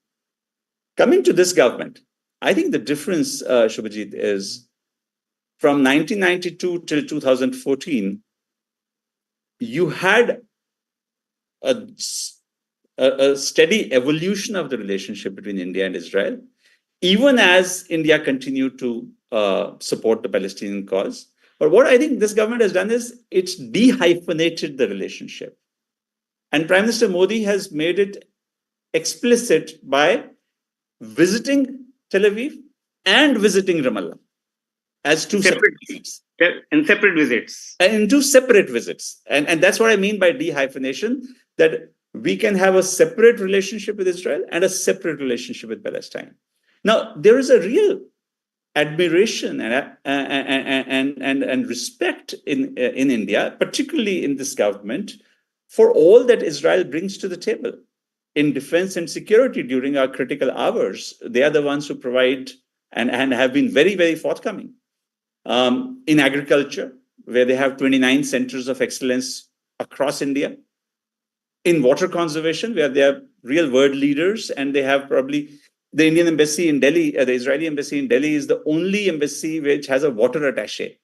[SPEAKER 2] Coming to this government, I think the difference, Shubhajit, is from 1992 till 2014, you had a steady evolution of the relationship between India and Israel, even as India continued to support the Palestinian cause. But what I think this government has done is it's dehyphenated the relationship. And Prime Minister Modi has made it explicit by visiting Tel Aviv and visiting Ramallah as two separate visits.
[SPEAKER 3] And separate visits.
[SPEAKER 2] And two separate visits. And that's what I mean by dehyphenation, that we can have a separate relationship with Israel and a separate relationship with Palestine. Now, there is a real admiration and respect in India, particularly in this government, for all that Israel brings to the table in defense and security during our critical hours. They are the ones who provide and have been very, very forthcoming. In agriculture, where they have 29 centers of excellence across India. In water conservation, where they are real world leaders, and they have probably the Indian embassy in Delhi, the Israeli embassy in Delhi is the only embassy which has a water attaché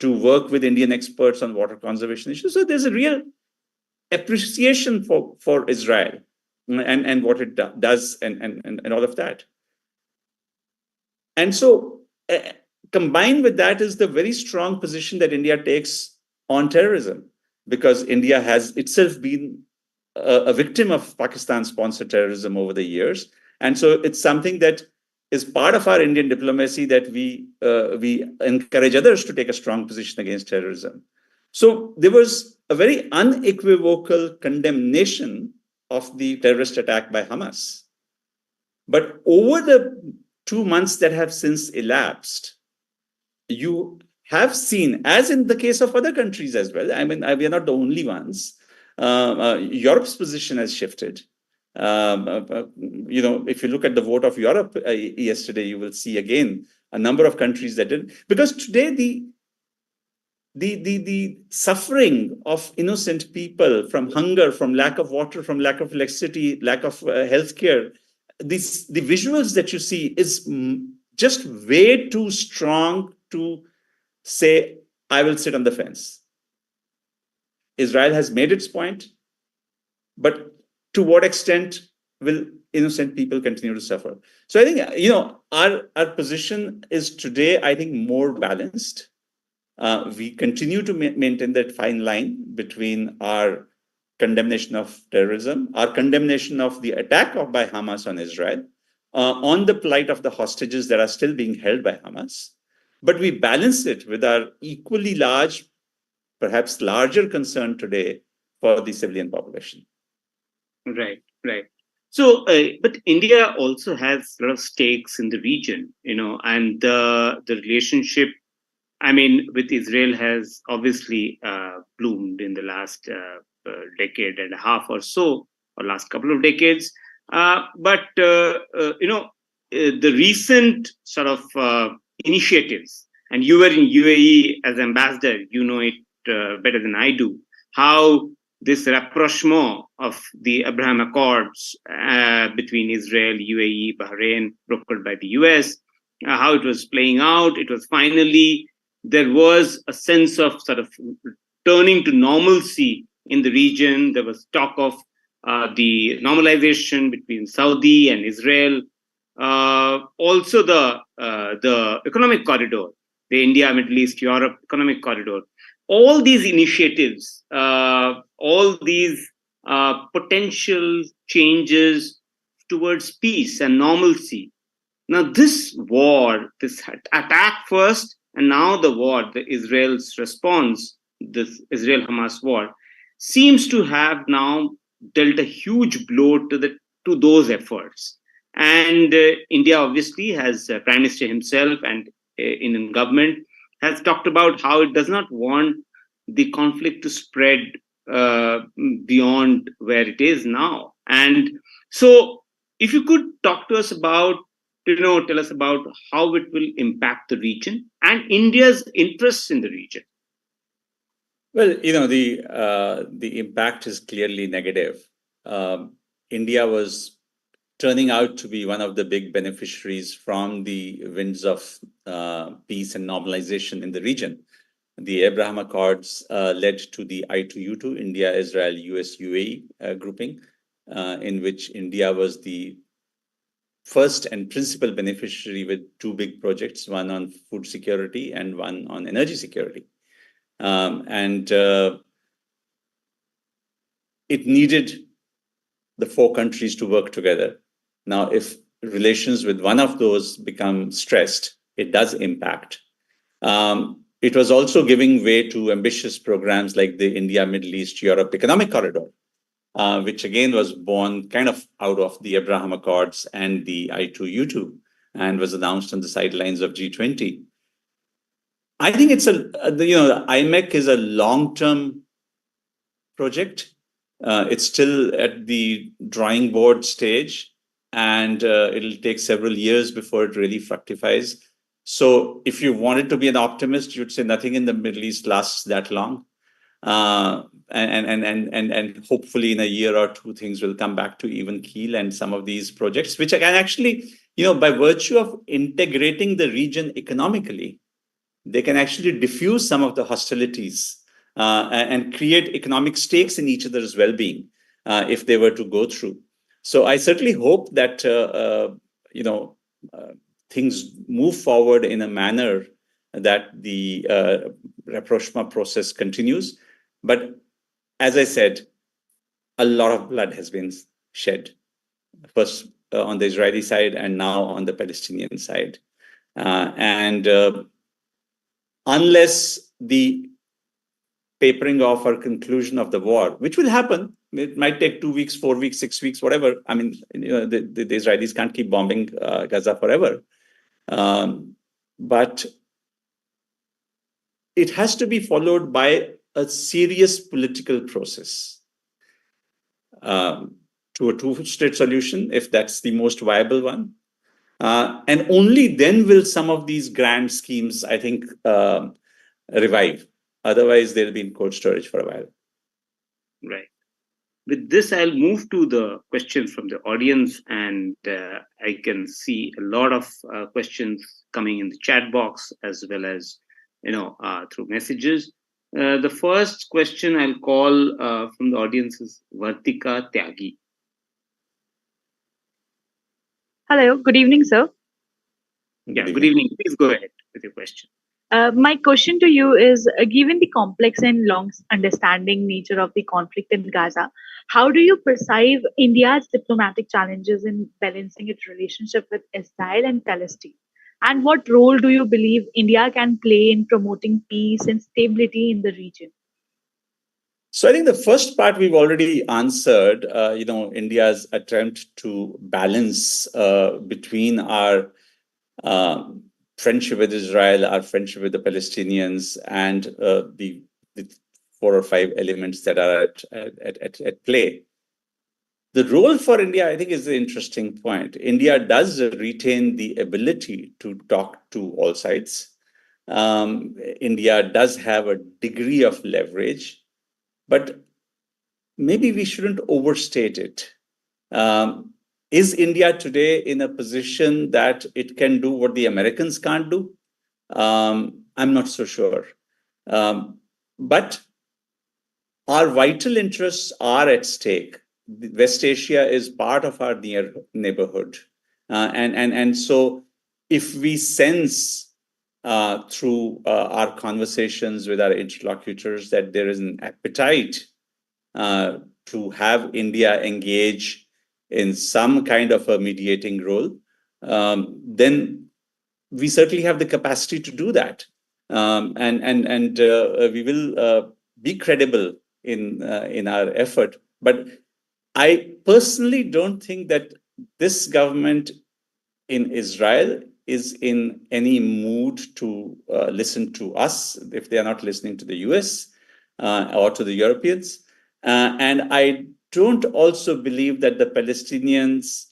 [SPEAKER 2] to work with Indian experts on water conservation issues. So there's a real appreciation for Israel and what it does and all of that. And so combined with that is the very strong position that India takes on terrorism, because India has itself been a victim of Pakistan-sponsored terrorism over the years. And so it's something that is part of our Indian diplomacy, that we encourage others to take a strong position against terrorism. So there was a very unequivocal condemnation of the terrorist attack by Hamas. But over the 2 months that have since elapsed, you have seen, as in the case of other countries as well, I mean, we are not the only ones, Europe's position has shifted. If you look at the vote of Europe yesterday, you will see again a number of countries that did. Because today the suffering of innocent people from hunger, from lack of water, from lack of electricity, lack of healthcare, the visuals that you see is just way too strong to say, I will sit on the fence. Israel has made its point, but to what extent will innocent people continue to suffer? So I think, our position is today, I think, more balanced. We continue to maintain that fine line between our condemnation of terrorism, our condemnation of the attack by Hamas on Israel, on the plight of the hostages that are still being held by Hamas. But we balance it with our equally large, perhaps larger concern today for the civilian population.
[SPEAKER 3] Right. So, but India also has a lot of stakes in the region, and the relationship, with Israel has obviously bloomed in the last decade and a half or so, or last couple of decades. But the recent sort of initiatives, and you were in UAE as ambassador, you know it better than I do, how this rapprochement of the Abraham Accords between Israel, UAE, Bahrain, brokered by the US, how it was playing out. It was finally, there was a sense of sort of turning to normalcy in the region. There was talk of the normalization between Saudi and Israel. Also the economic corridor, the India, Middle East, Europe economic corridor. All these initiatives, all these potential changes towards peace and normalcy. Now, this war, this attack first, and now the war, the Israel's response, this Israel-Hamas war, seems to have now dealt a huge blow to those efforts. And India obviously has Prime Minister himself and in government has talked about how it does not want the conflict to spread beyond where it is now. And so if you could talk to us about, tell us about how it will impact the region and India's interests in the region.
[SPEAKER 2] Well, the impact is clearly negative. India was turning out to be one of the big beneficiaries from the winds of peace and normalization in the region. The Abraham Accords led to the I2U2, India, Israel, US, UAE grouping, in which India was the first and principal beneficiary with two big projects, one on food security and one on energy security. It needed the four countries to work together. Now, if relations with one of those become stressed, it does impact. It was also giving way to ambitious programs like the India, Middle East, Europe Economic Corridor, which again was born kind of out of the Abraham Accords and the I2U2. and was announced on the sidelines of G20. I think it's the IMEC is a long-term project. It's still at the drawing board stage, and it'll take several years before it really fructifies. So if you wanted to be an optimist, you'd say nothing in the Middle East lasts that long. And hopefully in a year or two, things will come back to even keel, and some of these projects, which can actually, by virtue of integrating the region economically, they can actually diffuse some of the hostilities and create economic stakes in each other's well-being if they were to go through. So I certainly hope that things move forward in a manner that the rapprochement process continues. But as I said, a lot of blood has been shed, first on the Israeli side and now on the Palestinian side. Unless the papering off or conclusion of the war, which will happen, it might take 2 weeks, 4 weeks, 6 weeks, whatever. I mean, the Israelis can't keep bombing Gaza forever. But it has to be followed by a serious political process to a two-state solution, if that's the most viable one. And only then will some of these grand schemes, I think, revive. Otherwise, they'll be in cold storage for a while.
[SPEAKER 3] Right. With this, I'll move to the questions from the audience, and I can see a lot of questions coming in the chat box as well as through messages. The first question I'll call from the audience is Vartika Tyagi.
[SPEAKER 4] Hello, good evening, sir.
[SPEAKER 3] Good evening. Please go ahead with your question.
[SPEAKER 4] My question to you is, given the complex and long understanding nature of the conflict in Gaza, how do you perceive India's diplomatic challenges in balancing its relationship with Israel and Palestine? And what role do you believe India can play in promoting peace and stability in the region?
[SPEAKER 2] So I think the first part we've already answered, India's attempt to balance between our friendship with Israel, our friendship with the Palestinians, and the 4 or 5 elements that are at play. The role for India, I think, is the interesting point. India does retain the ability to talk to all sides. India does have a degree of leverage, but maybe we shouldn't overstate it. Is India today in a position that it can do what the Americans can't do? I'm not so sure. But our vital interests are at stake. West Asia is part of our near neighborhood. And so if we sense through our conversations with our interlocutors that there is an appetite to have India engage in some kind of a mediating role, then we certainly have the capacity to do that. And we will be credible in our effort. But I personally don't think that this government in Israel is in any mood to listen to us if they are not listening to the US or to the Europeans. And I don't also believe that the Palestinians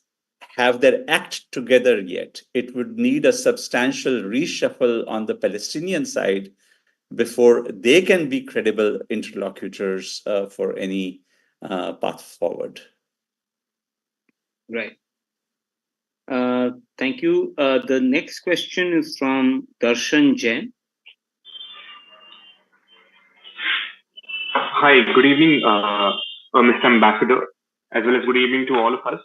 [SPEAKER 2] have their act together yet. It would need a substantial reshuffle on the Palestinian side before they can be credible interlocutors for any path forward.
[SPEAKER 3] Right. Thank you. The next question is from Darshan Jain.
[SPEAKER 5] Hi, good evening, Mr. Ambassador, as well as good evening to all of us.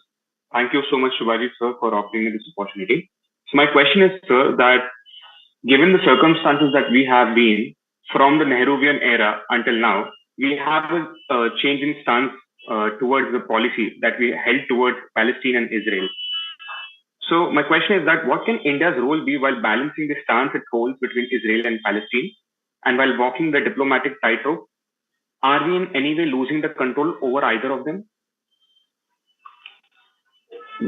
[SPEAKER 5] Thank you so much, Shubhajit, sir, for offering me this opportunity. So my question is, sir, that given the circumstances that we have been from the Nehruvian era until now, we have a change in stance towards the policy that we held towards Palestine and Israel. So my question is that what can India's role be while balancing the stance it holds between Israel and Palestine, and while walking the diplomatic tightrope? Are we in any way losing the control over either of them?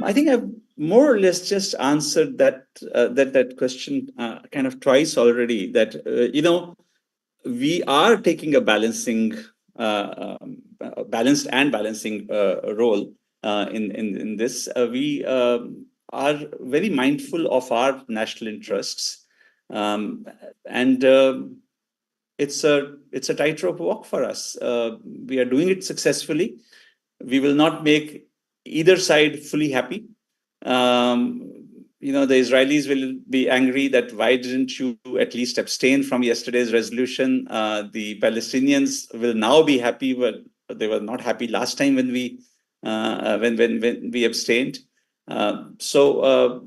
[SPEAKER 2] I think I've more or less just answered that question kind of twice already. That we are taking a balanced and balancing role in this. We are very mindful of our national interests, and it's a tightrope walk for us. We are doing it successfully. We will not make either side fully happy. The Israelis will be angry that why didn't you at least abstain from yesterday's resolution? The Palestinians will now be happy, but they were not happy last time when we abstained. So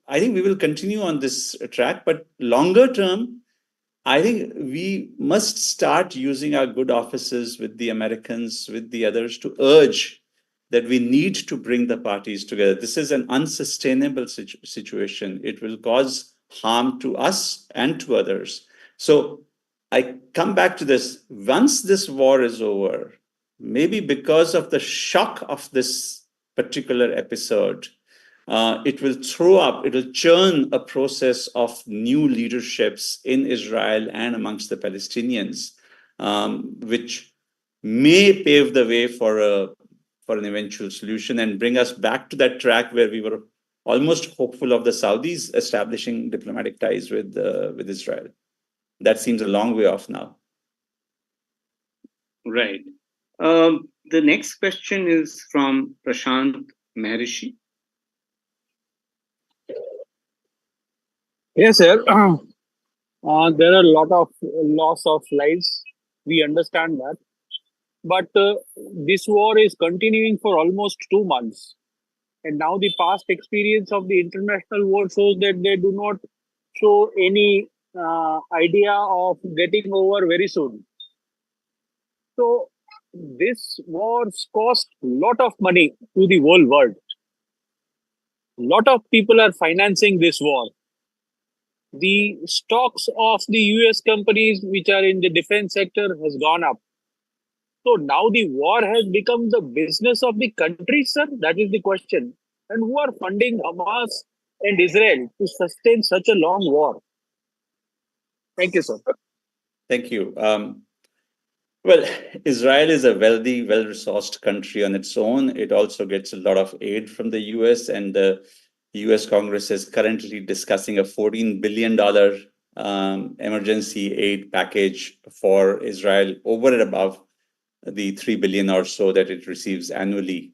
[SPEAKER 2] I think we will continue on this track, but longer term, I think we must start using our good offices with the Americans, with the others, to urge that we need to bring the parties together. This is an unsustainable situation. It will cause harm to us and to others. So I come back to this. Once this war is over, maybe because of the shock of this particular episode, it will churn a process of new leaderships in Israel and amongst the Palestinians, which may pave the way for an eventual solution and bring us back to that track where we were almost hopeful of the Saudis establishing diplomatic ties with Israel. That seems a long way off now.
[SPEAKER 3] Right. The next question is from Prashant Maharishi.
[SPEAKER 6] Yes, sir. There are a lot of loss of lives. We understand that. But this war is continuing for almost 2 months. And now the past experience of the international war shows that they do not show any idea of getting over very soon. So this war cost a lot of money to the whole world. A lot of people are financing this war. The stocks of the US companies which are in the defense sector has gone up. So now the war has become the business of the country, sir? That is the question. And who are funding Hamas and Israel to sustain such a long war? Thank you, sir.
[SPEAKER 2] Thank you. Well, Israel is a wealthy, well-resourced country on its own. It also gets a lot of aid from the US, and the US Congress is currently discussing a $14 billion emergency aid package for Israel over and above the $3 billion or so that it receives annually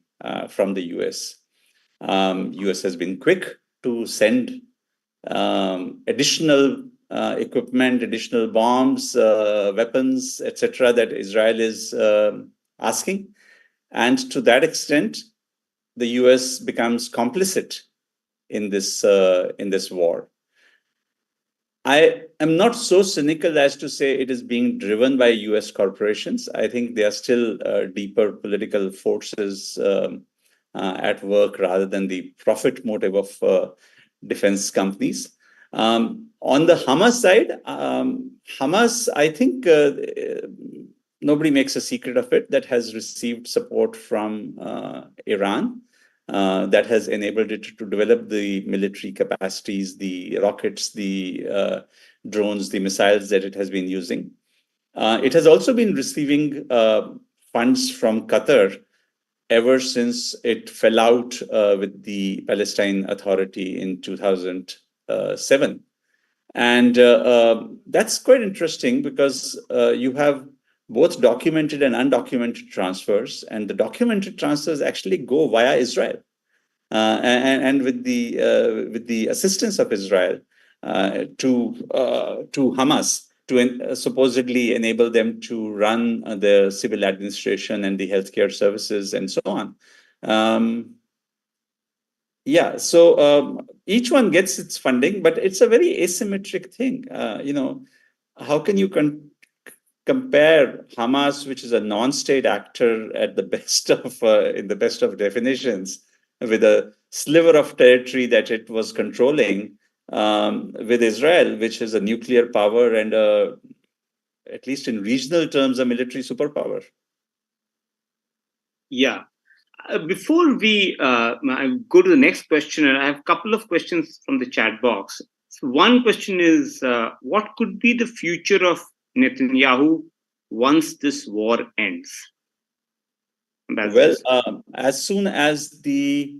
[SPEAKER 2] from the US. US has been quick to send additional equipment, additional bombs, weapons, etc., that Israel is asking. And to that extent, the US becomes complicit in this war. I am not so cynical as to say it is being driven by US corporations. I think there are still deeper political forces at work rather than the profit motive of defense companies. On the Hamas side, Hamas, I think nobody makes a secret of it, that has received support from Iran. That has enabled it to develop the military capacities, the rockets, the drones, the missiles that it has been using. It has also been receiving funds from Qatar ever since it fell out with the Palestine Authority in 2007. And that's quite interesting because you have both documented and undocumented transfers, and the documented transfers actually go via Israel, and with the assistance of Israel to Hamas to supposedly enable them to run the civil administration and the healthcare services and so on. So each one gets its funding, but it's a very asymmetric thing. How can you compare Hamas, which is a non-state actor at the best of in the best of definitions, with a sliver of territory that it was controlling, with Israel, which is a nuclear power and at least in regional terms, a military superpower?
[SPEAKER 3] Yeah. Before we go to the next questioner, I have a couple of questions from the chat box. So one question is, what could be the future of Netanyahu once this war ends?
[SPEAKER 2] Well, as soon as the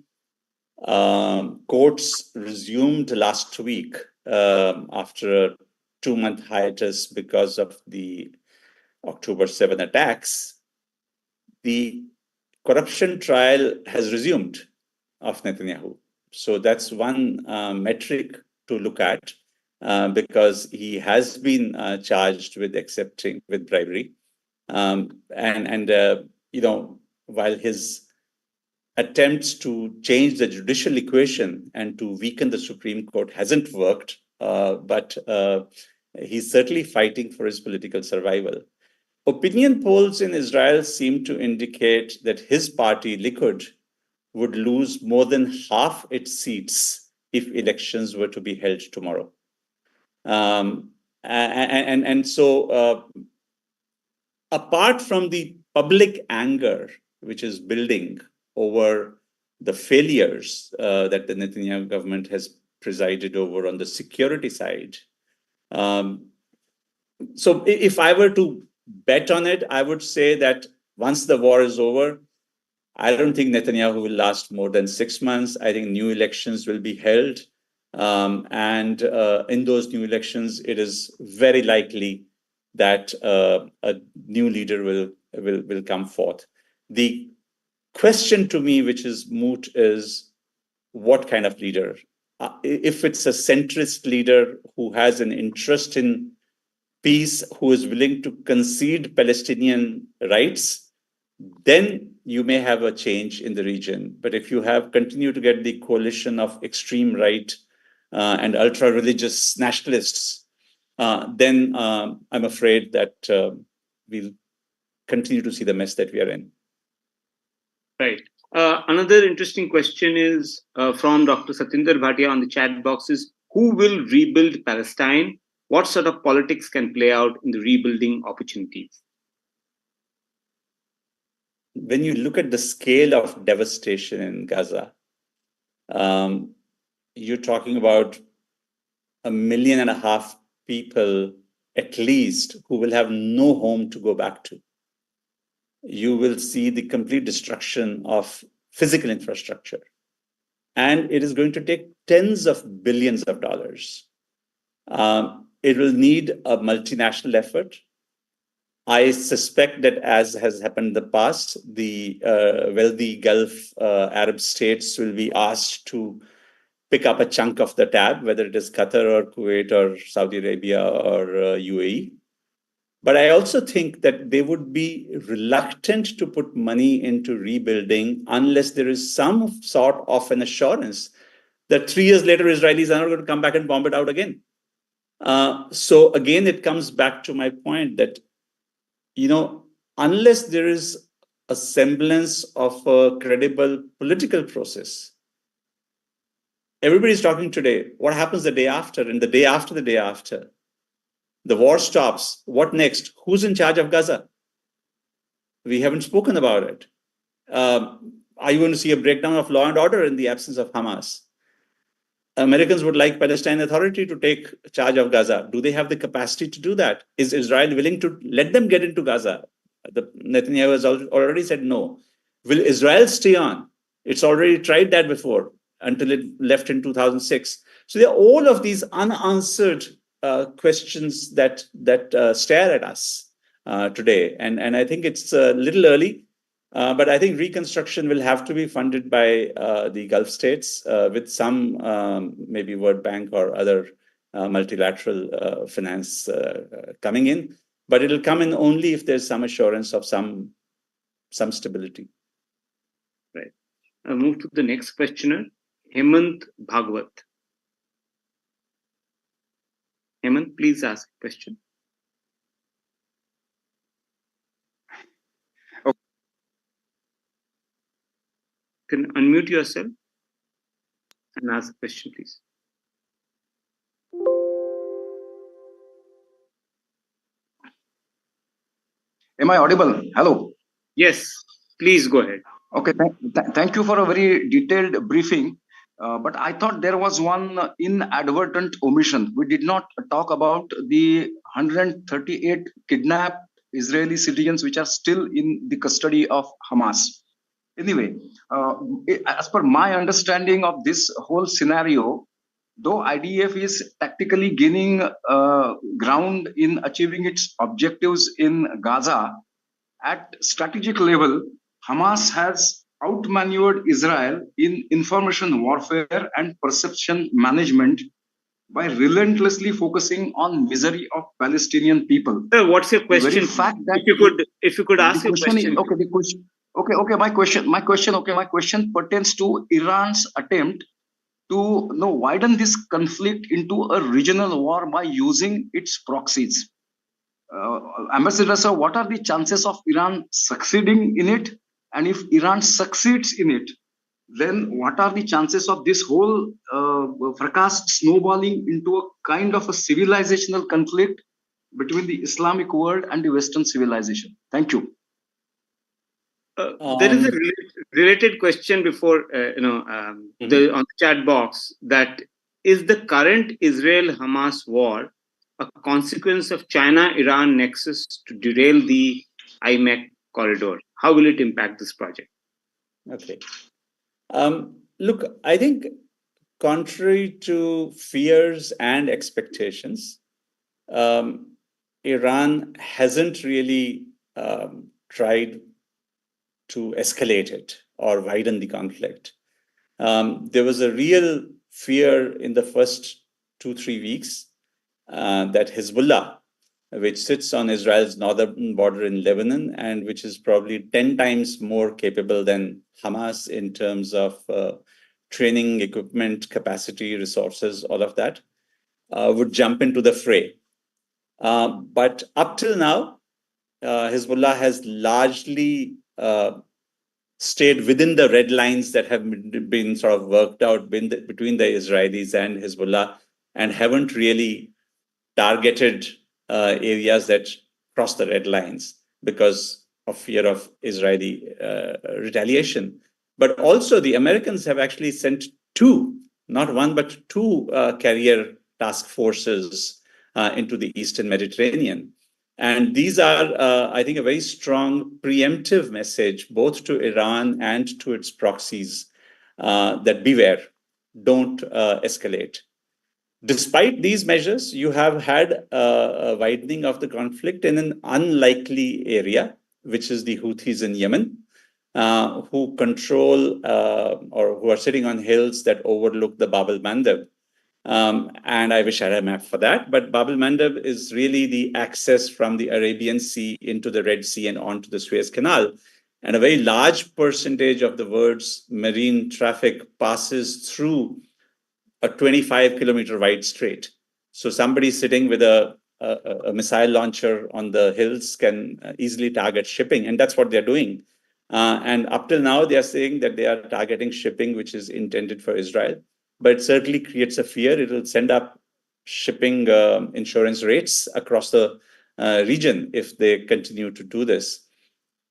[SPEAKER 2] courts resumed last week after a 2-month hiatus because of the October 7 attacks, the corruption trial has resumed of Netanyahu. So that's one metric to look at because he has been charged with bribery. While his attempts to change the judicial equation and to weaken the Supreme Court hasn't worked, but he's certainly fighting for his political survival. Opinion polls in Israel seem to indicate that his party, Likud, would lose more than half its seats if elections were to be held tomorrow. So apart from the public anger, which is building over the failures that the Netanyahu government has presided over on the security side, so if I were to bet on it, I would say that once the war is over, I don't think Netanyahu will last more than 6 months. I think new elections will be held. And in those new elections, it is very likely that a new leader will come forth. The question to me, which is moot, is what kind of leader? If it's a centrist leader who has an interest in peace, who is willing to concede Palestinian rights, then you may have a change in the region. But if you continue to get the coalition of extreme right and ultra-religious nationalists, then I'm afraid that we'll continue to see the mess that we are in.
[SPEAKER 3] Right. Another interesting question is from Dr. Satinder Bhatia on the chat box is, who will rebuild Palestine? What sort of politics can play out in the rebuilding opportunities?
[SPEAKER 2] When you look at the scale of devastation in Gaza, you're talking about 1.5 million people at least who will have no home to go back to. You will see the complete destruction of physical infrastructure. And it is going to take tens of billions of dollars. It will need a multinational effort. I suspect that, as has happened in the past, the wealthy Gulf Arab states will be asked to pick up a chunk of the tab, whether it is Qatar or Kuwait or Saudi Arabia or UAE. But I also think that they would be reluctant to put money into rebuilding unless there is some sort of an assurance that 3 years later, Israelis are not going to come back and bomb it out again. So again, it comes back to my point that, unless there is a semblance of a credible political process, everybody's talking today. What happens the day after and the day after the day after? The war stops. What next? Who's in charge of Gaza? We haven't spoken about it. Are you going to see a breakdown of law and order in the absence of Hamas? Americans would like Palestine Authority to take charge of Gaza. Do they have the capacity to do that? Is Israel willing to let them get into Gaza? Netanyahu has already said no. Will Israel stay on? It's already tried that before until it left in 2006. So there are all of these unanswered questions that stare at us today. And I think it's a little early. But I think reconstruction will have to be funded by the Gulf states with some maybe World Bank or other multilateral finance coming in. But it'll come in only if there's some assurance of some stability.
[SPEAKER 3] Right. I'll move to the next questioner, Hemant Bhagwat. Hemant, please ask a question. Can unmute yourself and ask a question, please.
[SPEAKER 7] Am I audible? Hello.
[SPEAKER 3] Yes, please go ahead.
[SPEAKER 7] Okay, thank you for a very detailed briefing. But I thought there was one inadvertent omission. We did not talk about the 138 kidnapped Israeli citizens which are still in the custody of Hamas. Anyway, as per my understanding of this whole scenario, though IDF is tactically gaining ground in achieving its objectives in Gaza, at strategic level, Hamas has outmaneuvered Israel in information warfare and perception management by relentlessly focusing on misery of Palestinian people.
[SPEAKER 3] Sir, what's your
[SPEAKER 7] The very
[SPEAKER 3] question?
[SPEAKER 7] fact that
[SPEAKER 3] If you could
[SPEAKER 7] the
[SPEAKER 3] ask your
[SPEAKER 7] question is
[SPEAKER 3] question.
[SPEAKER 7] okay. The question, okay. My question pertains to Iran's attempt to widen this conflict into a regional war by using its proxies. Ambassador sir, what are the chances of Iran succeeding in it? And if Iran succeeds in it, then what are the chances of this whole fracas snowballing into a kind of a civilizational conflict between the Islamic world and the Western civilization? Thank you.
[SPEAKER 3] There is a related question before on the chat box, that is the current Israel-Hamas war a consequence of China-Iran nexus to derail the IMEC corridor? How will it impact this project?
[SPEAKER 2] Okay. Look, I think contrary to fears and expectations, Iran hasn't really tried to escalate it or widen the conflict. There was a real fear in the first 2-3 weeks that Hezbollah, which sits on Israel's northern border in Lebanon and which is probably 10 times more capable than Hamas in terms of training, equipment, capacity, resources, all of that, would jump into the fray. But up till now, Hezbollah has largely stayed within the red lines that have been sort of worked out between the Israelis and Hezbollah, and haven't really targeted areas that cross the red lines because of fear of Israeli retaliation. But also the Americans have actually sent two, not one, but two carrier task forces into the Eastern Mediterranean. And these are, I think, a very strong preemptive message, both to Iran and to its proxies, that beware, don't escalate. Despite these measures, you have had a widening of the conflict in an unlikely area, which is the Houthis in Yemen, who control or who are sitting on hills that overlook the Bab el-Mandeb. And I wish I had a map for that, but Bab el-Mandeb is really the access from the Arabian Sea into the Red Sea and onto the Suez Canal. And a very large percentage of the world's marine traffic passes through a 25-kilometer wide strait. So somebody sitting with a missile launcher on the hills can easily target shipping, and that's what they're doing. And up till now, they are saying that they are targeting shipping which is intended for Israel, but it certainly creates a fear. It will send up shipping insurance rates across the region if they continue to do this.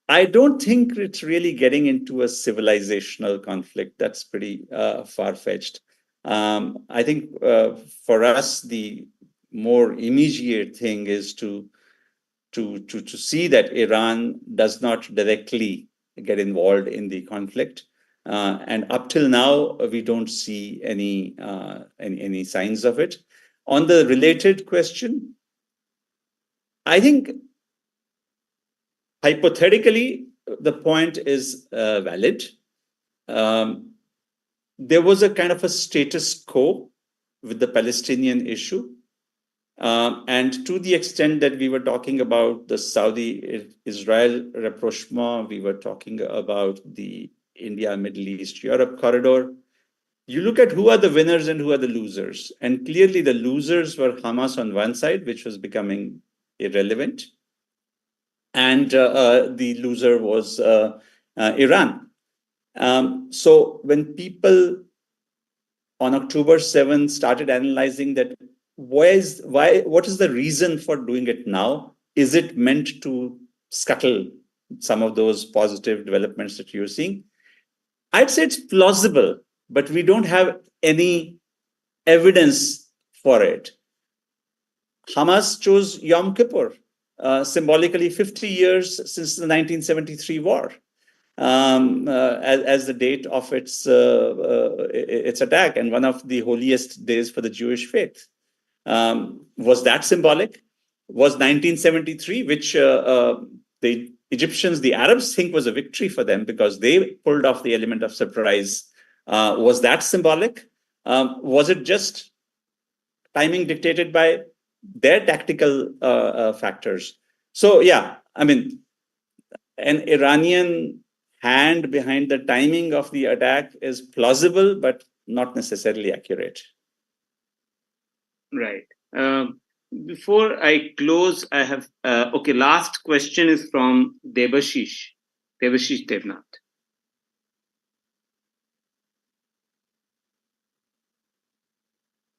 [SPEAKER 2] I don't think it's really getting into a civilizational conflict. That's pretty far-fetched. I think for us, the more immediate thing is to see that Iran does not directly get involved in the conflict. And up till now, we don't see any signs of it. On the related question, I think hypothetically, the point is valid. There was a kind of a status quo with the Palestinian issue. And to the extent that we were talking about the Saudi-Israel rapprochement, we were talking about the India, Middle East, Europe corridor. You look at who are the winners and who are the losers. And clearly the losers were Hamas on one side, which was becoming irrelevant. And the loser was Iran. So when people on October 7th started analyzing that, what is the reason for doing it now? Is it meant to scuttle some of those positive developments that you're seeing? I'd say it's plausible, but we don't have any evidence for it. Hamas chose Yom Kippur, symbolically 50 years since the 1973 war, as the date of its attack, and one of the holiest days for the Jewish faith. Was that symbolic? Was 1973, which the Egyptians, the Arabs think was a victory for them because they pulled off the element of surprise, was that symbolic? Was it just timing dictated by their tactical factors? So, yeah, I mean, an Iranian hand behind the timing of the attack is plausible, but not necessarily accurate.
[SPEAKER 3] Right. Before I close, I have, last question is from Debashish Devnath.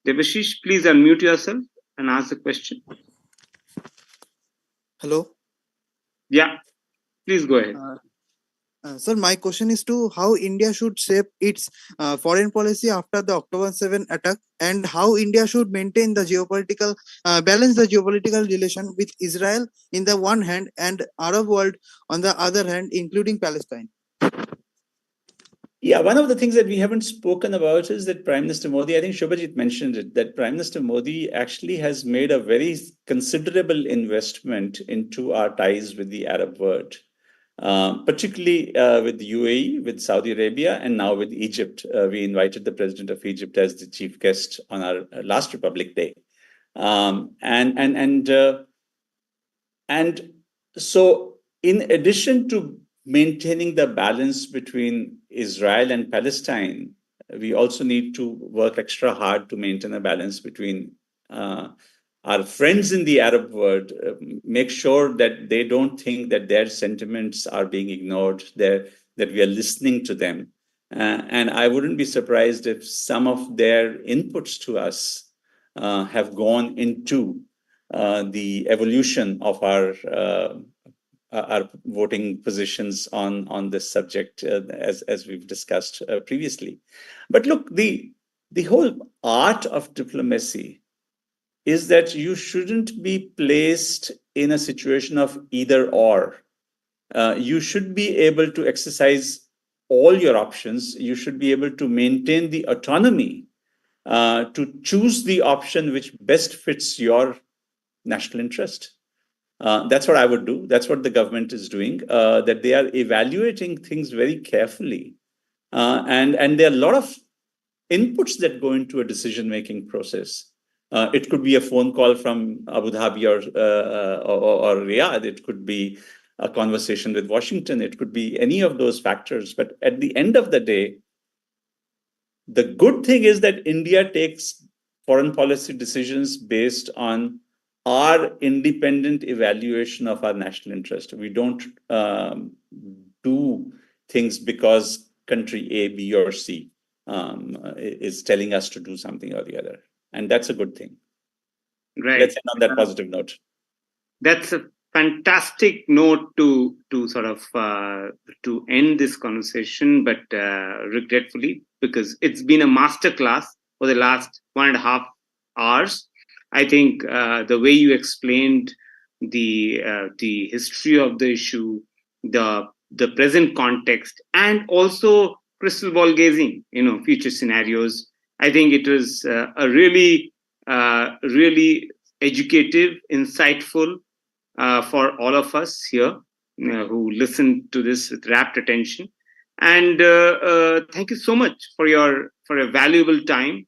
[SPEAKER 3] Debashish, please unmute yourself and ask the question.
[SPEAKER 8] Hello.
[SPEAKER 3] Yeah, please go ahead.
[SPEAKER 8] Sir, my question is to how India should shape its foreign policy after the October 7 attack, and how India should maintain the geopolitical balance the geopolitical relation with Israel in the one hand and Arab world on the other hand, including Palestine.
[SPEAKER 2] Yeah, one of the things that we haven't spoken about is that Prime Minister Modi, I think Shubhajit mentioned it, that Prime Minister Modi actually has made a very considerable investment into our ties with the Arab world. Particularly with the UAE, with Saudi Arabia, and now with Egypt. We invited the president of Egypt as the chief guest on our last Republic Day. And so in addition to maintaining the balance between Israel and Palestine, we also need to work extra hard to maintain a balance between our friends in the Arab world, make sure that they don't think that their sentiments are being ignored, that we are listening to them. And I wouldn't be surprised if some of their inputs to us have gone into the evolution of our voting positions on this subject, as we've discussed previously. But look, the whole art of diplomacy is that you shouldn't be placed in a situation of either or. You should be able to exercise all your options. You should be able to maintain the autonomy to choose the option which best fits your national interest. That's what I would do. That's what the government is doing, that they are evaluating things very carefully. And there are a lot of inputs that go into a decision-making process. It could be a phone call from Abu Dhabi or Riyadh. It could be a conversation with Washington. It could be any of those factors. But at the end of the day, the good thing is that India takes foreign policy decisions based on our independent evaluation of our national interest. We don't do things because country A, B, or C is telling us to do something or the other. And that's a good thing.
[SPEAKER 3] Right.
[SPEAKER 2] Let's end on that positive note.
[SPEAKER 3] That's a fantastic note to sort of to end this conversation, but regretfully, because it's been a masterclass for the last 1.5 hours. I think the way you explained the history of the issue, the present context, and also crystal ball gazing, future scenarios. I think it was a really educative, insightful for all of us here who listened to this with rapt attention. And thank you so much for your valuable time,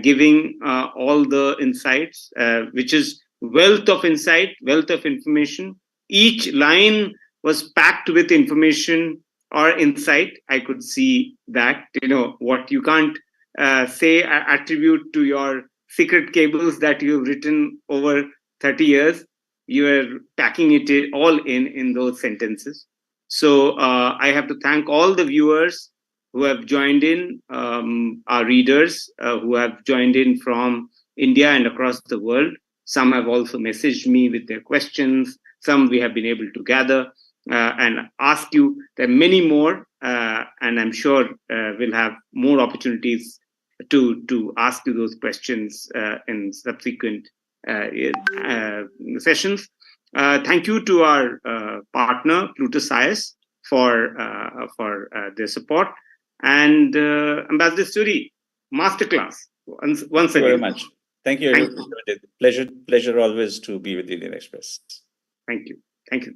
[SPEAKER 3] giving all the insights, which is wealth of insight, wealth of information. Each line was packed with information or insight. I could see that, what you can't attribute to your secret cables that you've written over 30 years. You are packing it all in those sentences. So I have to thank all the viewers who have joined in, our readers who have joined in from India and across the world. Some have also messaged me with their questions. Some we have been able to gather and ask you. There are many more and I'm sure we'll have more opportunities to ask you those questions in subsequent sessions. Thank you to our partner, Plutus Science, for their support. And Ambassador Suri, masterclass once
[SPEAKER 2] Thank you
[SPEAKER 3] again.
[SPEAKER 2] very much. Thank you.
[SPEAKER 3] Thank you.
[SPEAKER 2] Pleasure always to be with the Indian Express.
[SPEAKER 3] Thank you. Thank you.